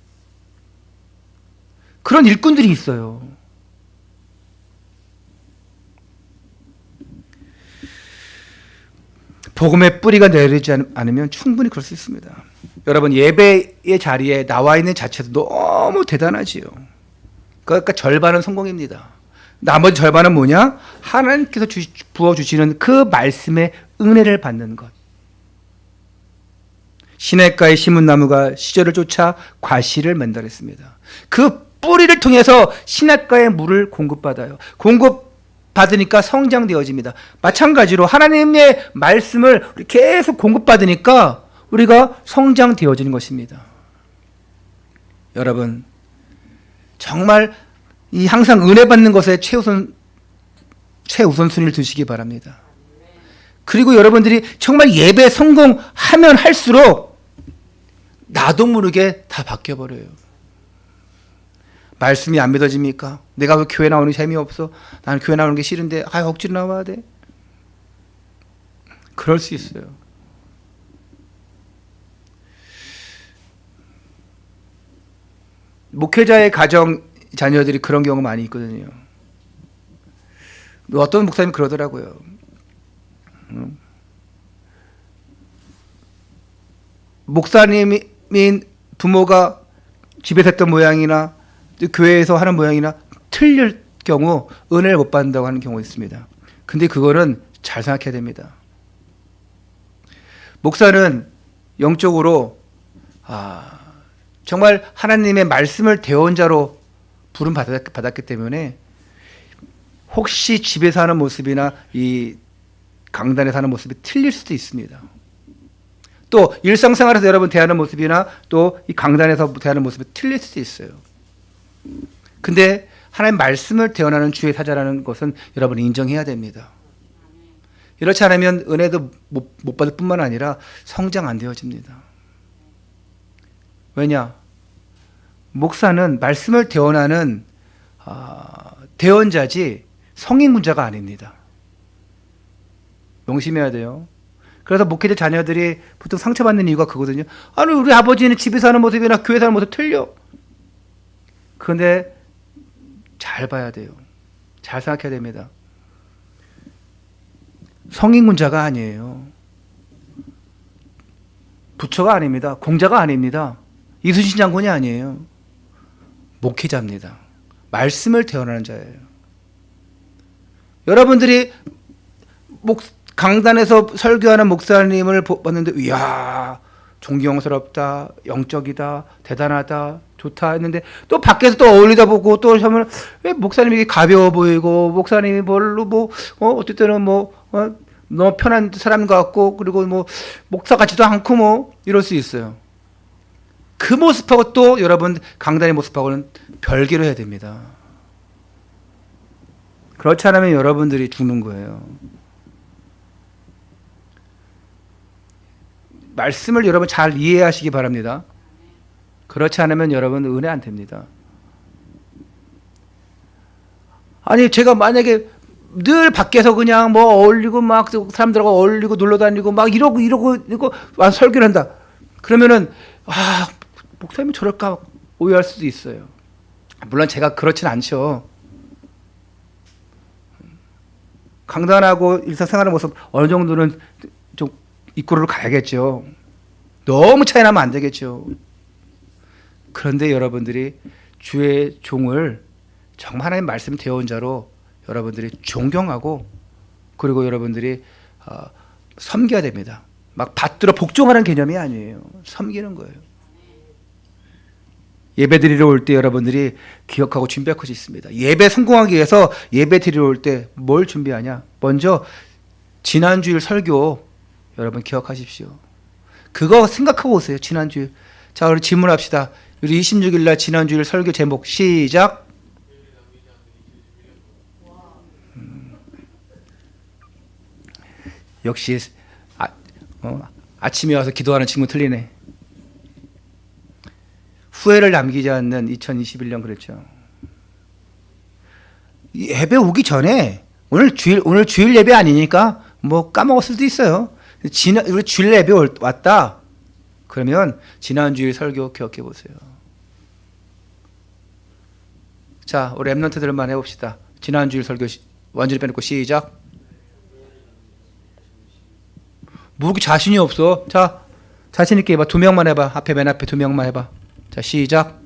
그런 일꾼들이 있어요. 복음의 뿌리가 내리지 않으면 충분히 그럴 수 있습니다. 여러분, 예배의 자리에 나와 있는 자체도 너무 대단하지요. 그러니까 절반은 성공입니다. 나머지 절반은 뭐냐? 하나님께서 부어주시는 그 말씀의 은혜를 받는 것. 시냇가에 심은 나무가 시절을 쫓아 과실을 맨달했습니다. 그 뿌리를 통해서 시냇가에 물을 공급받아요. 공급받으니까 성장되어집니다. 마찬가지로 하나님의 말씀을 계속 공급받으니까 우리가 성장되어지는 것입니다. 여러분, 정말 이 항상 은혜 받는 것에 최우선순위를 두시기 바랍니다. 그리고 여러분들이 정말 예배 성공하면 할수록 나도 모르게 다 바뀌어버려요. 말씀이 안 믿어집니까? 내가 왜 교회 나오는 게 재미없어? 나는 교회 나오는 게 싫은데 억지로 나와야 돼? 그럴 수 있어요. 목회자의 가정 자녀들이 그런 경우 많이 있거든요. 어떤 목사님이 그러더라고요. 목사님인 부모가 집에서 했던 모양이나 교회에서 하는 모양이나 틀릴 경우 은혜를 못 받는다고 하는 경우가 있습니다. 근데 그거는 잘 생각해야 됩니다. 목사는 영적으로 정말 하나님의 말씀을 대언자로 부름 받았기 때문에 혹시 집에서 하는 모습이나 이 강단에서 하는 모습이 틀릴 수도 있습니다. 또 일상생활에서 여러분 대하는 모습이나 또 이 강단에서 대하는 모습이 틀릴 수도 있어요. 근데 하나님 말씀을 대언하는 주의 사자라는 것은 여러분 인정해야 됩니다. 이렇지 않으면 은혜도 못 받을 뿐만 아니라 성장 안 되어집니다. 왜냐? 목사는 말씀을 대언하는 대언자지 성인군자가 아닙니다. 명심해야 돼요. 그래서 목회자 자녀들이 보통 상처받는 이유가 그거거든요. 아니 우리 아버지는 집에서 하는 모습이나 교회에서 하는 모습 틀려. 그런데 잘 봐야 돼요. 잘 생각해야 됩니다. 성인군자가 아니에요. 부처가 아닙니다. 공자가 아닙니다. 이순신 장군이 아니에요. 목회자입니다. 말씀을 대언하는 자예요. 여러분들이 강단에서 설교하는 목사님을 봤는데 이야 존경스럽다, 영적이다, 대단하다, 좋다 했는데 또 밖에서 또 어울리다 보고 또 하면 왜 목사님이 가벼워 보이고 목사님이 별로 어떨 때는 너무 편한 사람 같고 그리고 목사 같지도 않고 이럴 수 있어요. 그 모습하고 또 여러분 강단의 모습하고는 별개로 해야 됩니다. 그렇지 않으면 여러분들이 죽는 거예요. 말씀을 여러분 잘 이해하시기 바랍니다. 그렇지 않으면 여러분 은혜 안 됩니다. 아니 제가 만약에 늘 밖에서 그냥 어울리고 막 사람들하고 어울리고 놀러 다니고 막 이러고 설교를 한다. 그러면은 목사님이 저럴까 오해할 수도 있어요. 물론 제가 그렇진 않죠. 강단하고 일상생활의 모습 어느 정도는 좀 이꼬르로 가야겠죠. 너무 차이 나면 안 되겠죠. 그런데 여러분들이 주의 종을 정말 하나님 말씀 대언자로 여러분들이 존경하고 그리고 여러분들이 섬겨야 됩니다. 막 받들어 복종하는 개념이 아니에요. 섬기는 거예요. 예배 드리러 올 때 여러분들이 기억하고 준비할 것이 있습니다. 예배 성공하기 위해서 예배 드리러 올 때 뭘 준비하냐? 먼저 지난주일 설교 여러분 기억하십시오. 그거 생각하고 오세요. 지난주일. 자, 우리 질문합시다. 우리 26일 날 지난주일 설교 제목 시작. 역시 아침에 와서 기도하는 친구 틀리네. 후회를 남기지 않는 2021년 그랬죠. 예배 오기 전에 오늘 주일 예배 아니니까 까먹었을 수도 있어요. 우리 주일 예배 왔다. 그러면 지난 주일 설교 기억해 보세요. 자, 우리 랩런트들만 해봅시다. 지난 주일 설교 완전히 빼놓고 시작. 뭐 이렇게 자신이 없어? 자, 자신 있게 해봐. 2명만 해봐. 맨 앞에 2명만 해봐. 자, 시작.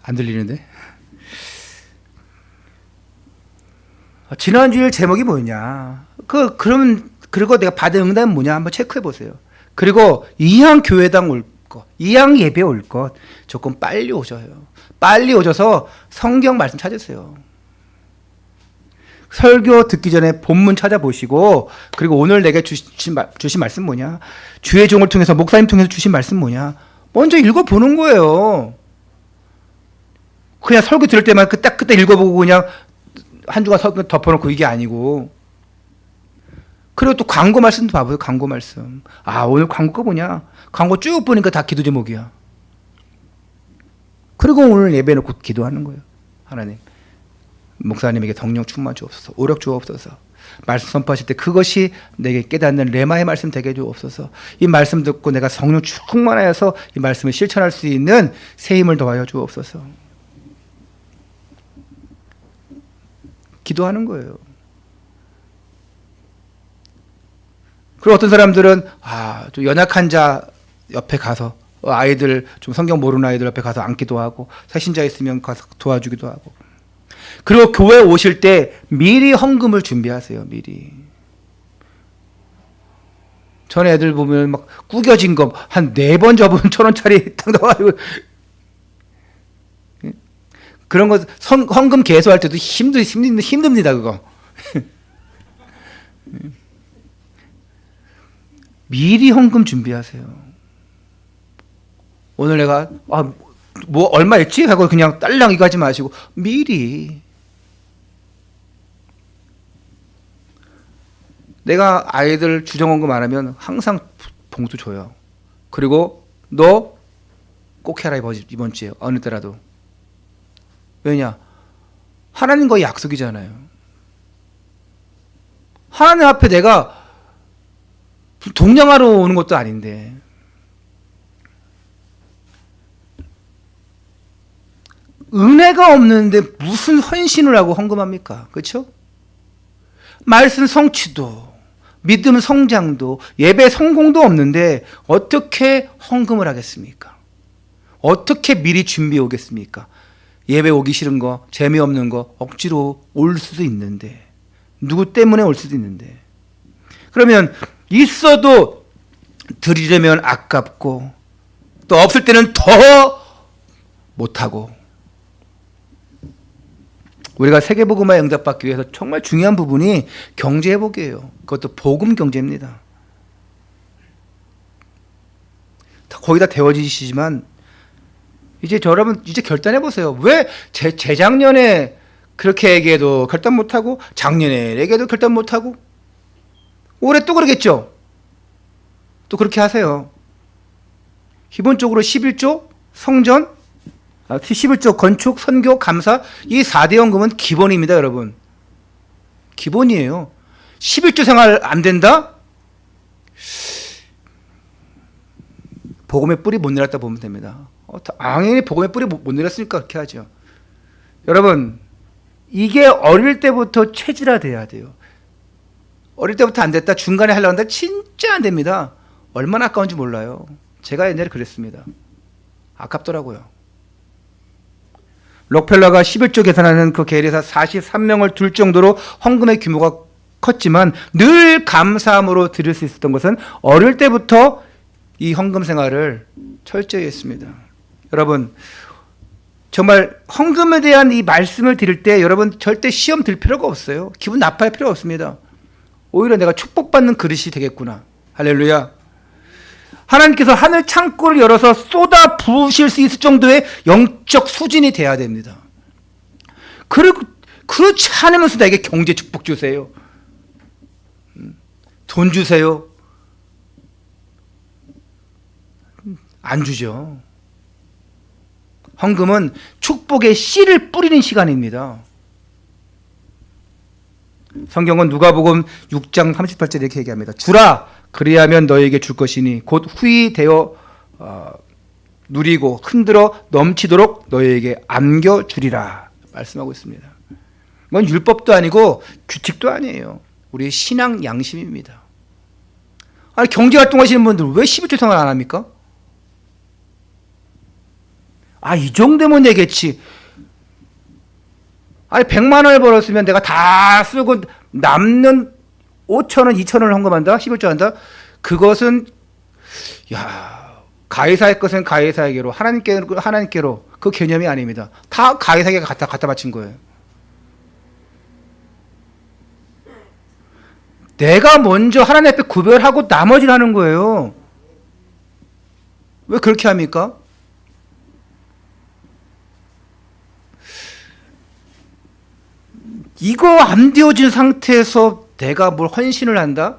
안 들리는데? 지난주일 제목이 뭐냐? 그리고 내가 받은 응답은 뭐냐? 한번 체크해 보세요. 그리고 이항 교회당 올 것, 이항 예배 올 것, 조금 빨리 오셔요. 빨리 오셔서 성경 말씀 찾으세요. 설교 듣기 전에 본문 찾아보시고, 그리고 오늘 내게 주신 말씀 뭐냐? 주의 종을 통해서, 목사님 통해서 주신 말씀 뭐냐? 먼저 읽어보는 거예요. 그냥 설교 들을 때만 그때 읽어보고 그냥 한 주간 설교 덮어놓고 이게 아니고. 그리고 또 광고 말씀도 봐보세요. 광고 말씀. 아, 오늘 광고가 뭐냐? 광고 쭉 보니까 다 기도 제목이야. 그리고 오늘 예배 놓고 기도하는 거예요. 하나님, 목사님에게 성령 충만 주옵소서, 오력 주옵소서. 말씀 선포하실 때 그것이 내게 깨닫는 레마의 말씀 되게 주옵소서. 이 말씀 듣고 내가 성령 충만하여서 이 말씀을 실천할 수 있는 새 힘을 더하여 주옵소서. 기도하는 거예요. 그리고 어떤 사람들은 좀 연약한 자 옆에 가서 아이들 좀 성경 모르는 아이들 옆에 가서 앉기도 하고, 새신자 있으면 가서 도와주기도 하고. 그리고 교회 오실 때 미리 헌금을 준비하세요. 미리. 전에 애들 보면 막 구겨진 거 한 4번 접은 1,000원짜리 딱 넣어가지고, 그런 거 헌금 개수할 때도 힘듭니다. 그거. 미리 헌금 준비하세요. 오늘 내가 뭐 얼마 있지? 하고 그냥 딸랑 이거 하지 마시고 미리. 내가 아이들 주정헌금 안 하면 항상 봉투 줘요. 그리고 너 꼭 해라 이번 주에 어느 때라도. 왜냐? 하나님과의 약속이잖아요. 하나님 앞에 내가 동냥하러 오는 것도 아닌데. 은혜가 없는데 무슨 헌신을 하고 헌금합니까? 그렇죠? 말씀 성취도, 믿음 성장도, 예배 성공도 없는데 어떻게 헌금을 하겠습니까? 어떻게 미리 준비해 오겠습니까? 예배 오기 싫은 거, 재미없는 거 억지로 올 수도 있는데, 누구 때문에 올 수도 있는데. 그러면 있어도 드리려면 아깝고, 또 없을 때는 더 못하고. 우리가 세계복음화에 응답받기 위해서 정말 중요한 부분이 경제회복이에요. 그것도 복음 경제입니다. 거의 다 되어지시지만 이제 여러분 이제 결단해 보세요. 왜 재작년에 그렇게 얘기해도 결단 못하고, 작년에 얘기해도 결단 못하고, 올해 또 그러겠죠? 또 그렇게 하세요. 기본적으로 11조 성전, 11조 건축, 선교, 감사, 이 4대 헌금은 기본입니다. 여러분, 기본이에요. 11조 생활 안 된다? 복음의 뿌리 못 내렸다 보면 됩니다. 당연히 복음의 뿌리 못 내렸으니까 그렇게 하죠. 여러분, 이게 어릴 때부터 체질화돼야 돼요. 어릴 때부터 안 됐다, 중간에 하려고 한다, 진짜 안 됩니다. 얼마나 아까운지 몰라요. 제가 옛날에 그랬습니다. 아깝더라고요. 록펠러가 11조 계산하는 그 계열에서 43명을 둘 정도로 헌금의 규모가 컸지만 늘 감사함으로 드릴 수 있었던 것은 어릴 때부터 이 헌금 생활을 철저히 했습니다. 여러분, 정말 헌금에 대한 이 말씀을 드릴 때 여러분 절대 시험 들 필요가 없어요. 기분 나빠할 필요 없습니다. 오히려 내가 축복받는 그릇이 되겠구나. 할렐루야. 하나님께서 하늘 창고를 열어서 쏟아 부으실 수 있을 정도의 영적 수준이 돼야 됩니다. 그리고 그렇지 않으면서 나에게 경제 축복 주세요. 돈 주세요. 안 주죠. 헌금은 축복의 씨를 뿌리는 시간입니다. 성경은 누가복음 6장 38절에 이렇게 얘기합니다. 주라, 그리하면 너에게 줄 것이니 곧 후히 되어 누리고 흔들어 넘치도록 너에게 안겨주리라 말씀하고 있습니다. 이건 율법도 아니고 규칙도 아니에요. 우리의 신앙 양심입니다. 아니, 경제활동 하시는 분들 왜 11조 생활 안 합니까? 이 정도면 되겠지. 아니 100만 원을 벌었으면 내가 다 쓰고 남는 5천 원, 2천 원을 헌금한다? 11조 한다? 그것은 가해사의 것은 가해사에게로, 하나님께로 그 개념이 아닙니다. 다 가해사에게 갖다 바친 거예요. 내가 먼저 하나님 앞에 구별하고 나머지를 하는 거예요. 왜 그렇게 합니까? 이거 안 되어진 상태에서 내가 뭘 헌신을 한다?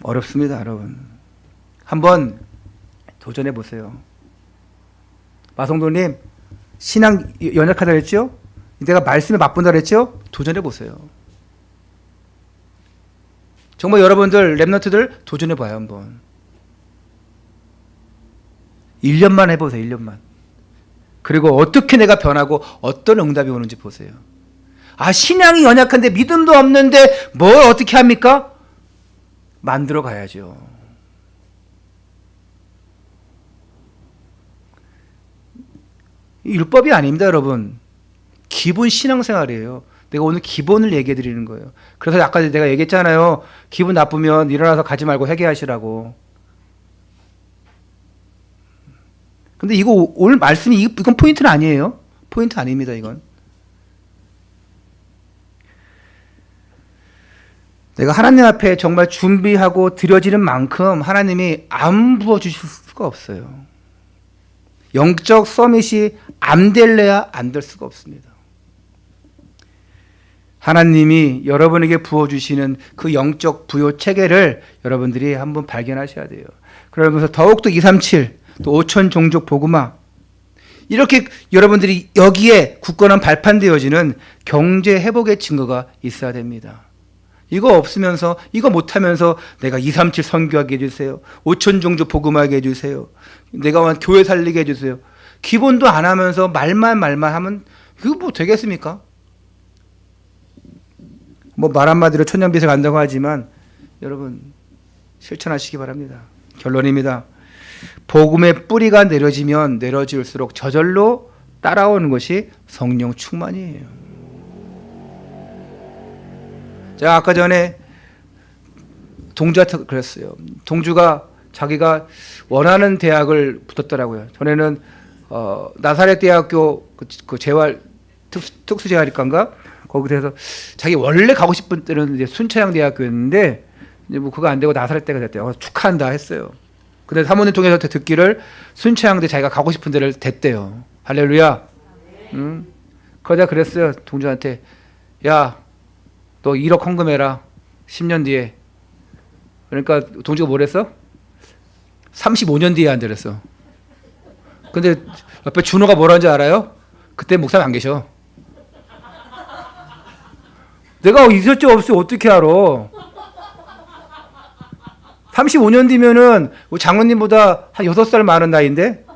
어렵습니다, 여러분. 한번 도전해 보세요. 마성도님, 신앙 연약하다 그랬죠? 내가 말씀에 맛본다 그랬죠? 도전해 보세요. 정말 여러분들, 랩런트들 도전해 봐요, 한번. 1년만 해보세요, 1년만. 그리고 어떻게 내가 변하고 어떤 응답이 오는지 보세요. 신앙이 연약한데 믿음도 없는데 뭘 어떻게 합니까? 만들어 가야죠. 율법이 아닙니다, 여러분. 기본 신앙생활이에요. 내가 오늘 기본을 얘기해 드리는 거예요. 그래서 아까 내가 얘기했잖아요. 기분 나쁘면 일어나서 가지 말고 회개하시라고. 근데 이거 오늘 말씀이 이건 포인트는 아니에요. 포인트 아닙니다, 이건. 내가 하나님 앞에 정말 준비하고 드려지는 만큼 하나님이 안 부어주실 수가 없어요. 영적 서밋이 안 될래야 안 될 수가 없습니다. 하나님이 여러분에게 부어주시는 그 영적 부요 체계를 여러분들이 한번 발견하셔야 돼요. 그러면서 더욱더 237, 또 5천 종족 복음화, 이렇게 여러분들이 여기에 굳건한 발판되어지는 경제 회복의 증거가 있어야 됩니다. 이거 없으면서, 이거 못하면서 내가 237 선교하게 해주세요. 5천 종족 복음하게 해주세요. 내가 교회 살리게 해주세요. 기본도 안 하면서 말만 하면 그거 뭐 되겠습니까? 뭐 말 한마디로 천년빚에 간다고 하지만 여러분 실천하시기 바랍니다. 결론입니다. 복음의 뿌리가 내려지면 내려질수록 저절로 따라오는 것이 성령 충만이에요. 제가 아까 전에 동주한테 그랬어요. 동주가 자기가 원하는 대학을 붙었더라고요. 전에는 나사렛 대학교 그 재활 특수재활학과인가 거기서 해서 자기 원래 가고 싶은 때는 이제 순천향 대학교였는데 이제 뭐 그거 안 되고 나사렛 대가 됐대요. 축하한다 했어요. 근데 사모님 통해서 듣기를 순천향대 자기가 가고 싶은 데를 됐대요. 할렐루야. 응? 그러자 그랬어요. 동주한테, 야, 너 1억 헌금해라. 10년 뒤에. 그러니까 동주가 뭐랬어? 35년 뒤에 한다 그랬어. 근데 옆에 준호가 뭐라는지 알아요? 그때 목사님 안 계셔. 내가 있을 줄 없이 어떻게 알아? 35년 뒤면은 장로님보다 한 6살 많은 나이인데?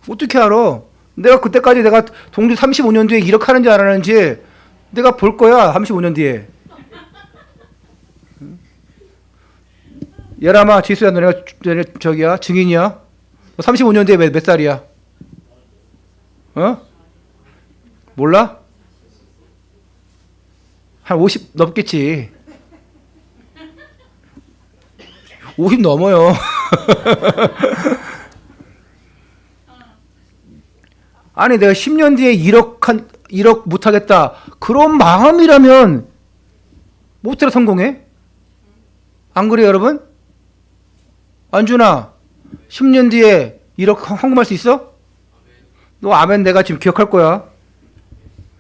어떻게 알아? 내가 그때까지 내가 동주 35년 뒤에 1억 하는지 안 하는지 내가 볼 거야, 35년 뒤에. 예람아, 지수야, 너네가 저기야, 증인이야? 35년 뒤에 몇 살이야? 몰라? 한 50 넘겠지. 50 넘어요. 아니 내가 10년 뒤에 1억 못하겠다. 그런 마음이라면 못해라 성공해? 안 그래요 여러분? 안준아 10년 뒤에 1억 헌금할 수 있어? 너 아멘 내가 지금 기억할 거야.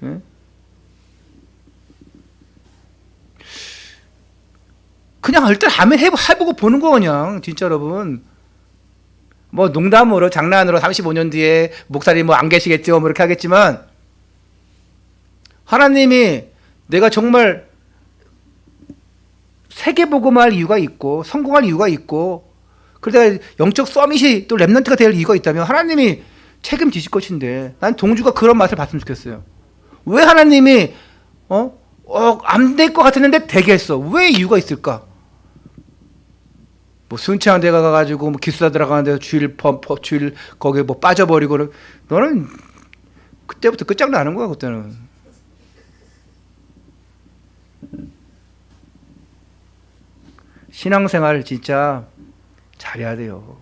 예? 그냥 일단 아멘 해보고 보는 거 그냥 진짜 여러분. 뭐 농담으로 장난으로 35년 뒤에 목사님 뭐 안 계시겠죠 뭐 이렇게 하겠지만 하나님이 내가 정말 세계복음할 이유가 있고 성공할 이유가 있고 그러다가 영적 서밋이 또 랩런트가 될 이유가 있다면 하나님이 책임지실 것인데 난 동주가 그런 맛을 봤으면 좋겠어요. 왜 하나님이 안 될 것 같았는데 되게 했어. 왜 이유가 있을까? 뭐 순창 대 가가지고 뭐 기숙사 들어가는데 주일 거기에 뭐 빠져버리고 너는 그때부터 끝장나는 거야 그때는. 신앙생활 진짜 잘해야 돼요.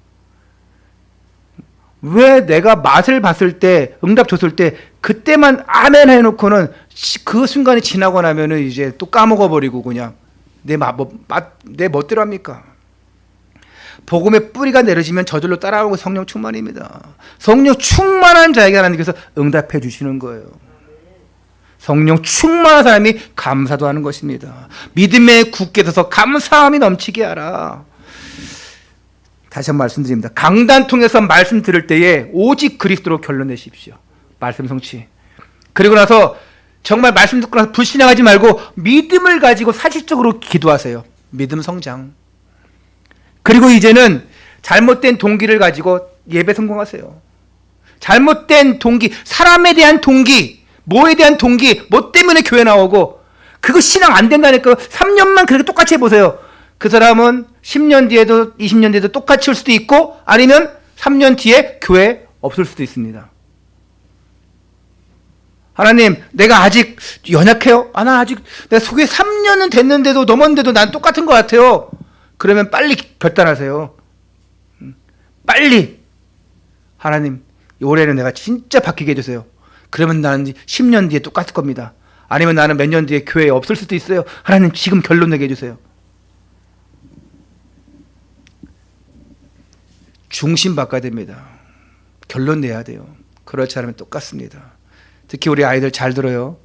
왜 내가 맛을 봤을 때 응답 줬을 때 그때만 아멘 해놓고는 그 순간이 지나고 나면은 이제 또 까먹어버리고 그냥 내 멋대로 합니까? 복음의 뿌리가 내려지면 저절로 따라오고 성령 충만입니다. 성령 충만한 자에게 하나님께서 응답해 주시는 거예요. 성령 충만한 사람이 감사도 하는 것입니다. 믿음에 굳게 서서 감사함이 넘치게 하라. 다시 한번 말씀드립니다. 강단 통해서 말씀 들을 때에 오직 그리스도로 결론 내십시오. 말씀 성취. 그리고 나서 정말 말씀 듣고 나서 불신앙하지 말고 믿음을 가지고 사실적으로 기도하세요. 믿음 성장. 그리고 이제는 잘못된 동기를 가지고 예배 성공하세요. 잘못된 동기, 사람에 대한 동기, 뭐에 대한 동기, 뭐 때문에 교회 나오고 그거 신앙 안 된다니까. 3년만 그렇게 똑같이 해보세요. 그 사람은 10년 뒤에도 20년 뒤에도 똑같이 올 수도 있고 아니면 3년 뒤에 교회 없을 수도 있습니다. 하나님, 내가 아직 연약해요? 나 아직 내가 속에 3년은 됐는데도 넘었는데도 난 똑같은 것 같아요. 그러면 빨리 결단하세요. 빨리 하나님, 올해는 내가 진짜 바뀌게 해주세요. 그러면 나는 10년 뒤에 똑같을 겁니다. 아니면 나는 몇 년 뒤에 교회에 없을 수도 있어요. 하나님, 지금 결론 내게 해주세요. 중심 바꿔야 됩니다. 결론 내야 돼요. 그렇지 않으면 똑같습니다. 특히 우리 아이들 잘 들어요.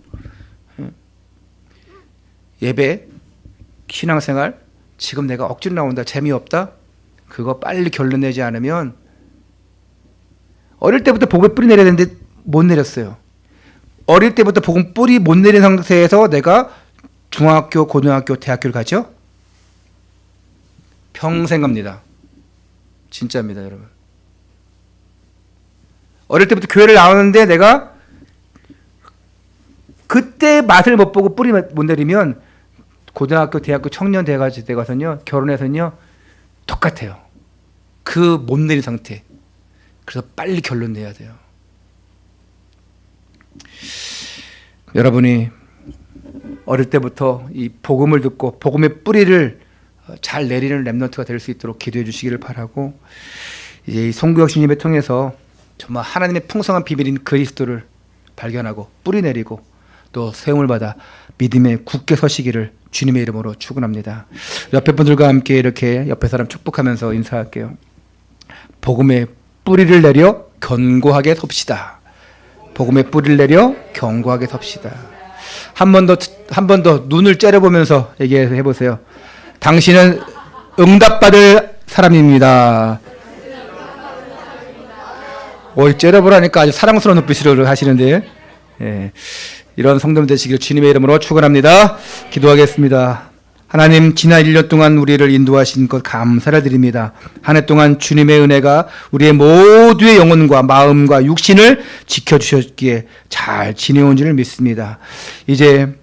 예배, 신앙생활, 지금 내가 억지로 나온다, 재미없다, 그거 빨리 결론 내지 않으면 어릴 때부터 복음 뿌리 내려야 되는데 못 내렸어요. 어릴 때부터 복음 뿌리 못 내린 상태에서 내가 중학교, 고등학교, 대학교를 가죠? 평생 갑니다. 진짜입니다, 여러분. 어릴 때부터 교회를 나오는데 내가 그때 맛을 못 보고 뿌리 못 내리면 고등학교, 대학교, 청년 돼가서는요, 결혼해서는요, 똑같아요. 그 못 내린 상태. 그래서 빨리 결론 내야 돼요. 여러분이 어릴 때부터 이 복음을 듣고 복음의 뿌리를 잘 내리는 렘넌트가 될 수 있도록 기도해 주시기를 바라고, 이제 이 송구혁신 예배 통해서 정말 하나님의 풍성한 비밀인 그리스도를 발견하고 뿌리 내리고 또 세움을 받아 믿음에 굳게 서시기를 주님의 이름으로 축원합니다. 옆에 분들과 함께 이렇게 옆에 사람 축복하면서 인사할게요. 복음의 뿌리를 내려 견고하게 섭시다. 복음의 뿌리를 내려 견고하게 섭시다. 한 번 더 눈을 째려보면서 얘기해 보세요. 당신은 응답받을 사람입니다. 째려보라니까 아주 사랑스러운 눈빛으로 하시는데, 예, 이런 성도님 되시기를 주님의 이름으로 축원합니다. 기도하겠습니다. 하나님, 지난 1년 동안 우리를 인도하신 것 감사를 드립니다. 한 해 동안 주님의 은혜가 우리의 모두의 영혼과 마음과 육신을 지켜주셨기에 잘 지내온 줄 믿습니다. 이제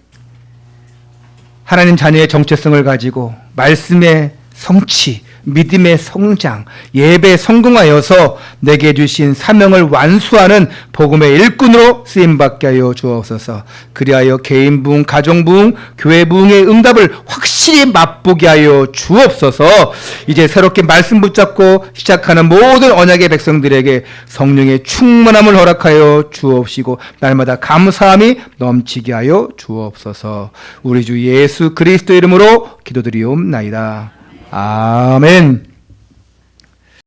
하나님 자녀의 정체성을 가지고 말씀의 성취, 믿음의 성장, 예배에 성공하여서 내게 주신 사명을 완수하는 복음의 일꾼으로 쓰임받게 하여 주옵소서. 그리하여 개인 부흥, 가정 부흥, 교회 부흥의 응답을 확실히 맛보게 하여 주옵소서. 이제 새롭게 말씀 붙잡고 시작하는 모든 언약의 백성들에게 성령의 충만함을 허락하여 주옵시고 날마다 감사함이 넘치게 하여 주옵소서. 우리 주 예수 그리스도 이름으로 기도드리옵나이다. 아멘.